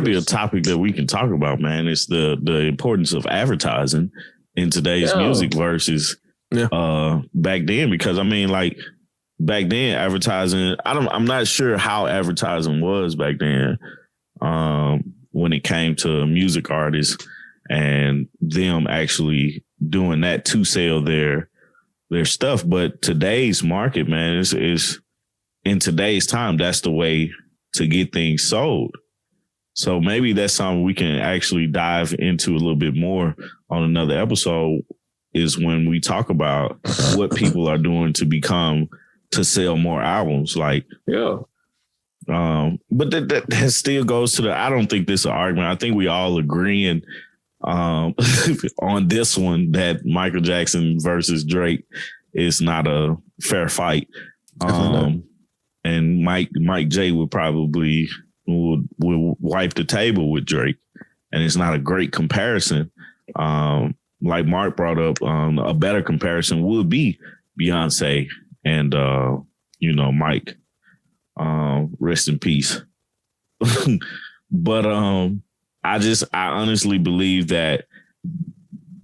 be a topic that we can talk about, man. It's the importance of advertising in today's music versus back then, because I mean, back then advertising, I'm not sure how advertising was back then when it came to music artists and them actually doing that to sell their stuff. But today's market, man, is in today's time, that's the way to get things sold. So maybe that's something we can actually dive into a little bit more on another episode, is when we talk about what people are doing to sell more albums. But that still goes to I don't think this is an argument. I think we all agreeing on this one that Michael Jackson versus Drake is not a fair fight. And Mike J would probably would wipe the table with Drake, and it's not a great comparison. Like Mark brought up, a better comparison would be Beyonce and Mike. Rest in peace. But I honestly believe that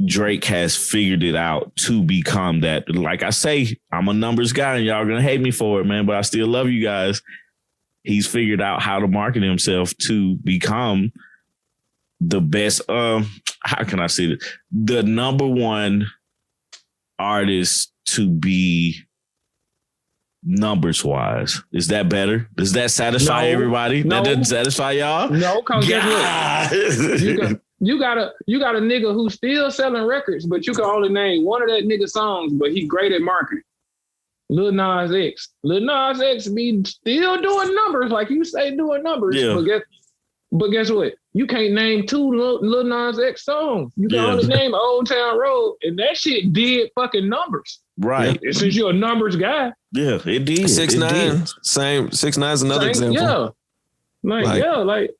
Drake has figured it out to become that. Like I say, I'm a numbers guy and y'all are gonna hate me for it, man, but I still love you guys. He's figured out how to market himself to become the best. How can I say it? The number one artist to be numbers wise. Is that better? Does that satisfy everybody? No. That doesn't satisfy y'all? No, because you got a nigga who's still selling records, but you can only name one of that nigga songs, but he great at marketing. Lil Nas X. Lil Nas X be still doing numbers, like you say, doing numbers. Yeah. But guess what? You can't name 2 Lil Nas X songs. You can only name Old Town Road, and that shit did fucking numbers. Right. Yeah. Since you're a numbers guy. Yeah, it did. 6ix9ine. Same. 6ix9ine's another example. Yeah. Like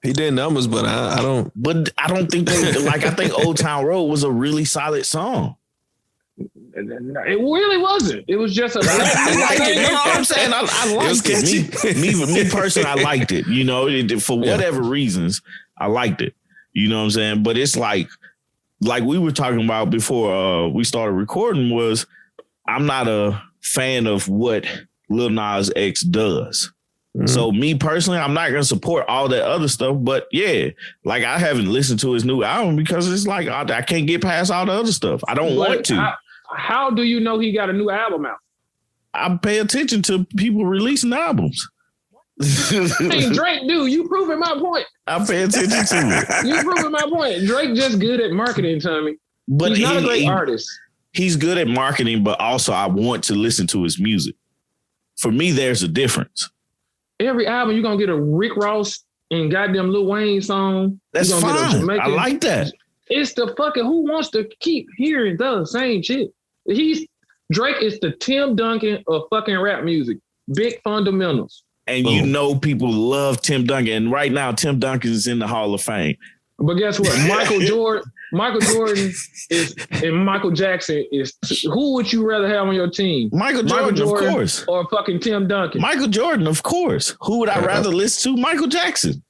he did numbers, but I don't. But I don't think they like. I think Old Town Road was a really solid song. It really wasn't. It was just a. I liked it. You know what I'm saying? I liked it. Me personally, I liked it. You know, for whatever reasons, I liked it. You know what I'm saying? But it's like we were talking about before we started recording. Was I'm not a fan of what Lil Nas X does. Mm-hmm. So me personally, I'm not gonna support all that other stuff. But yeah, like I haven't listened to his new album because it's like I can't get past all the other stuff. I don't want to. How do you know he got a new album out? I pay attention to people releasing albums. Hey, Drake, dude, you proving my point. I pay attention to it. You proving my point. Drake just good at marketing, Tommy. But he's not a great artist. He's good at marketing, but also I want to listen to his music. For me, there's a difference. Every album, you're going to get a Rick Ross and goddamn Lil Wayne song. That's fine. I like that. It's the fucking, who wants to keep hearing the same shit? Drake is the Tim Duncan of fucking rap music. Big fundamentals. And you know people love Tim Duncan. And right now, Tim Duncan is in the Hall of Fame. But guess what? Michael Jordan is and Michael Jackson is. Who would you rather have on your team? Michael Jordan, of course. Or fucking Tim Duncan? Michael Jordan, of course. Who would I rather listen to? Michael Jackson.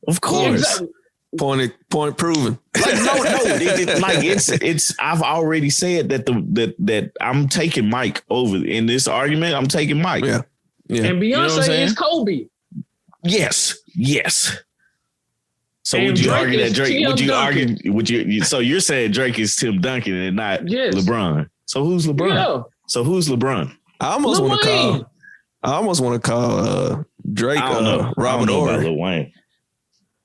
Of course. Exactly. Point proven. Like, no. It's. I've already said that I'm taking Mike over in this argument. I'm taking Mike. Yeah. And Beyonce is Kobe. Yes. So and would you Drake argue that Drake? Tim Would you Duncan. argue? Would you? So you're saying Drake is Tim Duncan and not LeBron? So who's LeBron? Yeah. So who's LeBron? I almost want to call Drake Robert Horry. Lil Wayne.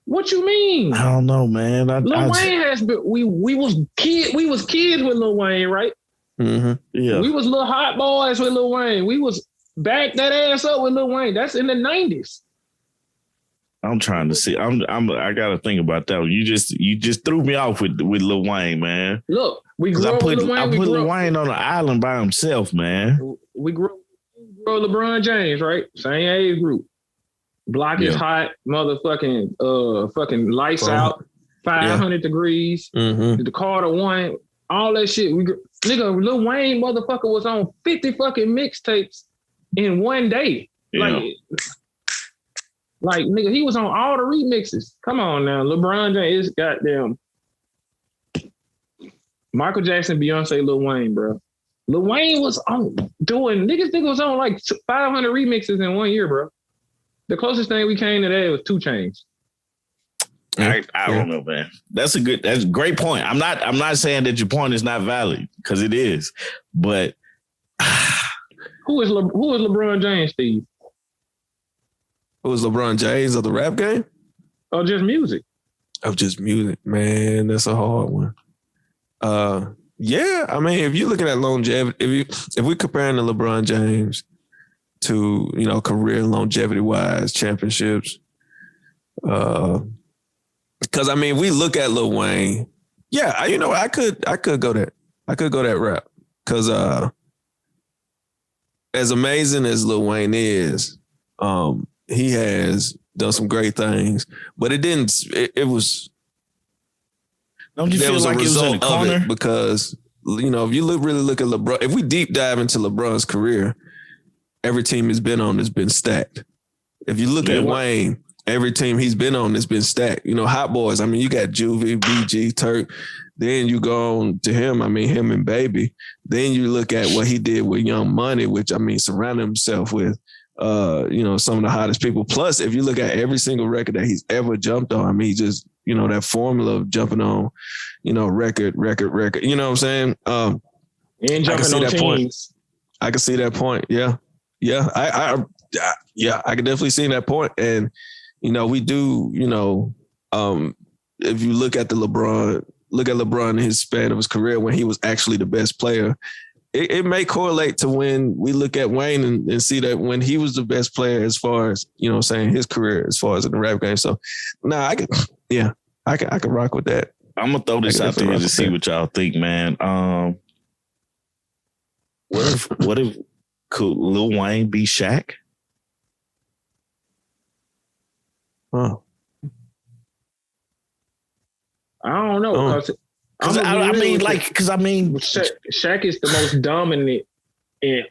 What you mean? I don't know, man. Lil Wayne has been. We was kids with Lil Wayne, right? Mm-hmm. Yeah. We was little hot boys with Lil Wayne. We was back that ass up with Lil Wayne. That's in the 90s. I'm trying to see. I gotta think about that. You just threw me off with Lil Wayne, man. Look, we grew up with Lil Wayne. I put Lil Wayne on an island by himself, man. We grew up with LeBron James, right? Same age group. Block is hot, motherfucking fucking lights out, 500 degrees. Mm-hmm. The Carter 1, all that shit. Nigga, Lil Wayne motherfucker was on 50 fucking mixtapes in one day. Yeah. Like, nigga, he was on all the remixes. Come on now. LeBron James is goddamn Michael Jackson, Beyonce, Lil Wayne, bro. Lil Wayne was on doing, niggas think it was on like 500 remixes in 1 year, bro. The closest thing we came to that was 2 Chainz. I don't know, man. That's a great point. I'm not saying that your point is not valid, because it is, but who is LeBron James, Steve? Who is LeBron James of the rap game? Or just music? Of just music, man. That's a hard one. Yeah, I mean, if you're looking at longevity, if we're comparing the LeBron James to, career longevity wise, championships, because I mean, we look at Lil Wayne. Yeah, I could go that. I could go that route, because as amazing as Lil Wayne is, he has done some great things, but it didn't. It was. Don't you feel like it was in the corner? Because if you really look at LeBron, if we deep dive into LeBron's career, every team he's been on has been stacked. If you look at Wayne, every team he's been on has been stacked. Hot boys. I mean, you got Juvie, BG, Turk. Then you go on to him. I mean, him and Baby. Then you look at what he did with Young Money, which surrounded himself with, some of the hottest people. Plus, if you look at every single record that he's ever jumped on, I mean, just, that formula of jumping on, record. You know what I'm saying? And jumping on teams. I can see that point. Yeah. Yeah. I can definitely see that point. And, we do, if you look at LeBron in his span of his career when he was actually the best player, it may correlate to when we look at Wayne and see that when he was the best player as far as, you know what I'm saying, his career as far as in the rap game. So I can rock with that. I'm gonna throw this out there to see what y'all think, man. What if could Lil Wayne be Shaq? Huh. I don't know. Shaq is the most dominant in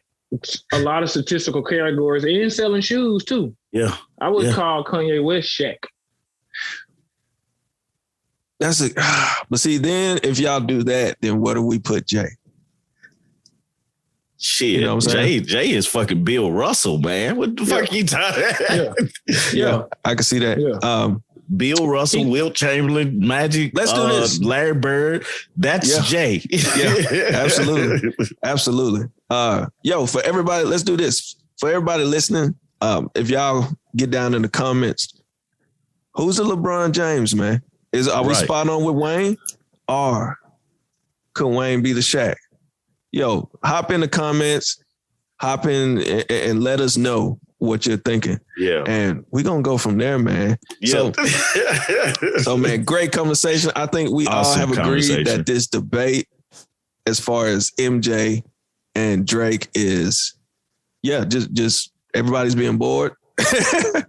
a lot of statistical categories and selling shoes too. Yeah. I would call Kanye West Shaq. But see, then if y'all do that, then where do we put Jay? Shit, you know what I'm saying? Jay is fucking Bill Russell, man. What the fuck you talking about? Yeah, I can see that. Yeah. Bill Russell, Wilt Chamberlain, Magic. Let's do this. Larry Bird. That's Jay. Yeah, absolutely. Absolutely. For everybody, let's do this. For everybody listening, if y'all get down in the comments, who's the LeBron James, man? Are we spot on with Wayne? Or could Wayne be the Shaq? Yo, hop in the comments, hop in and let us know what you're thinking. Yeah. And we're going to go from there, man. Yeah. So, man, great conversation. I think we all have agreed that this debate as far as MJ and Drake is, just everybody's being bored.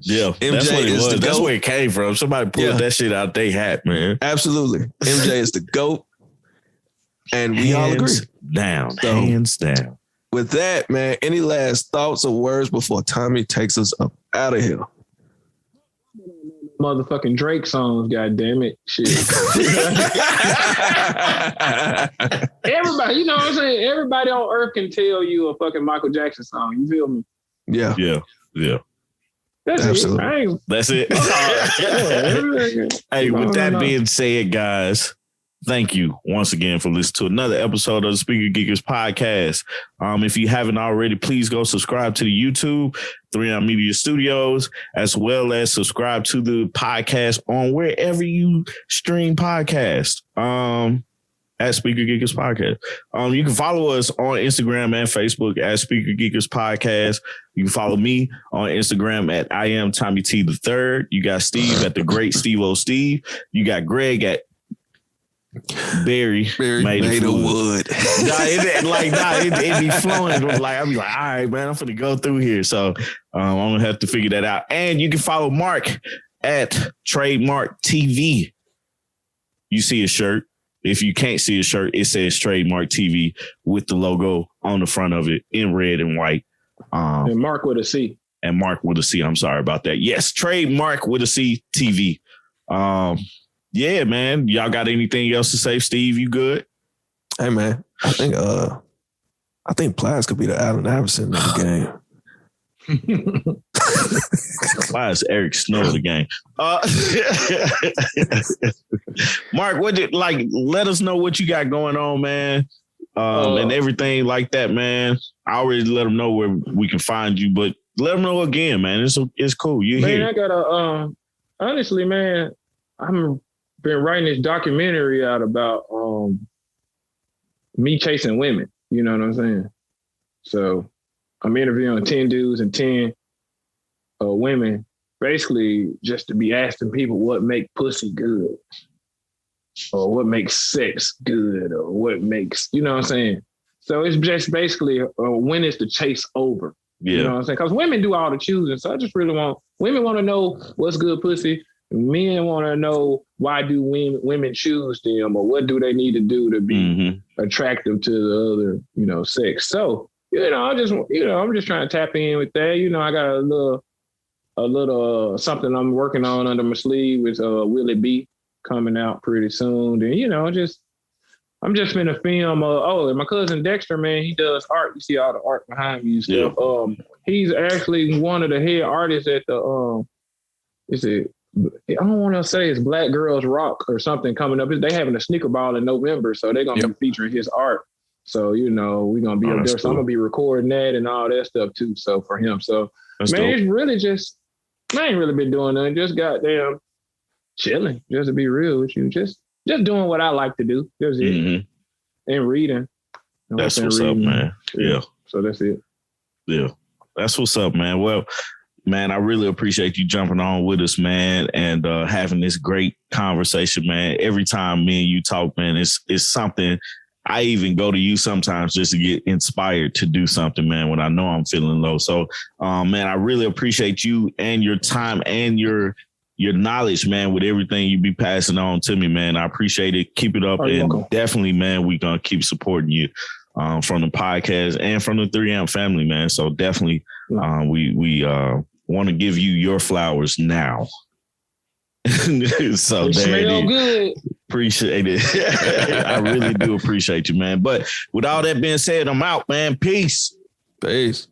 Yeah, MJ that's what it is was. That's where it came from. Somebody pulled that shit out they hat, man. Absolutely. MJ is the GOAT. And we all agree. Hands down. With that, man, any last thoughts or words before Tommy takes us up out of here? Motherfucking Drake songs, goddamn it. Shit. Everybody, you know what I'm saying? Everybody on earth can tell you a fucking Michael Jackson song. You feel me? Yeah. That's absolutely. it. That's it. Hey, with that being said, guys, thank you once again for listening to another episode of the Speaker Geekers podcast. If you haven't already, please go subscribe to the YouTube, 3M Media Studios, as well as subscribe to the podcast on wherever you stream podcasts. At Speaker Geekers Podcast. You can follow us on Instagram and Facebook at Speaker Geekers Podcast. You can follow me on Instagram at I am Tommy T the Third. You got Steve at the Great Steve O Steve. You got Greg at Barry made of wood. It be flowing. Like I'll be like, all right, man, I'm finna go through here. So I'm gonna have to figure that out. And you can follow Mark at Trademark TV. You see his shirt. If you can't see his shirt, it says Trademark TV with the logo on the front of it in red and white. And Mark with a C. And Mark with a C. I'm sorry about that. Yes, Trademark with a C TV. Yeah, man. Y'all got anything else to say? Steve, you good? Hey, man. I think Plies could be the Allen Iverson of the game. Why is Eric Snow the game? Mark, let us know what you got going on, man. And everything like that, man. I already let them know where we can find you, but let them know again, man. It's cool. You here. I gotta honestly, man, I'm been writing this documentary out about me chasing women. You know what I'm saying? So I'm interviewing 10 dudes and 10 women, basically just to be asking people what make pussy good, or what makes sex good, or what makes, you know what I'm saying? So it's just basically when is the chase over? Yeah. You know what I'm saying? Because women do all the choosing. So I just really women want to know what's good pussy. Men want to know why do women choose them, or what do they need to do to be attractive to the other, sex. So, I'm just trying to tap in with that. I got a little something I'm working on under my sleeve with Willie B coming out pretty soon. And, I'm just finna film. And my cousin Dexter, man, he does art. You see all the art behind me and stuff. Yeah. He's actually one of the head artists at the, I don't want to say it's Black Girls Rock or something coming up. They having a sneaker ball in November, so they're going to be featuring his art. So, we're going to be up there. So I'm going to be recording that and all that stuff too. So for him. So, that's man, dope. It's really I ain't really been doing nothing. Just goddamn chilling, just to be real with you. Just doing what I like to do. Just and reading. That's what's up, man. Yeah. So that's it. Yeah. That's what's up, man. Well, man, I really appreciate you jumping on with us, man, and having this great conversation, man. Every time me and you talk, man, it's something. I even go to you sometimes just to get inspired to do something, man, when I know I'm feeling low. So, man, I really appreciate you and your time and your knowledge, man, with everything you be passing on to me, man. I appreciate it. Keep it up. And welcome. Definitely, man, we're going to keep supporting you from the podcast and from the 3M family, man. So definitely we want to give you your flowers now. So smell good. Appreciate it. I really do appreciate you, man. But with all that being said, I'm out, man. Peace. Peace.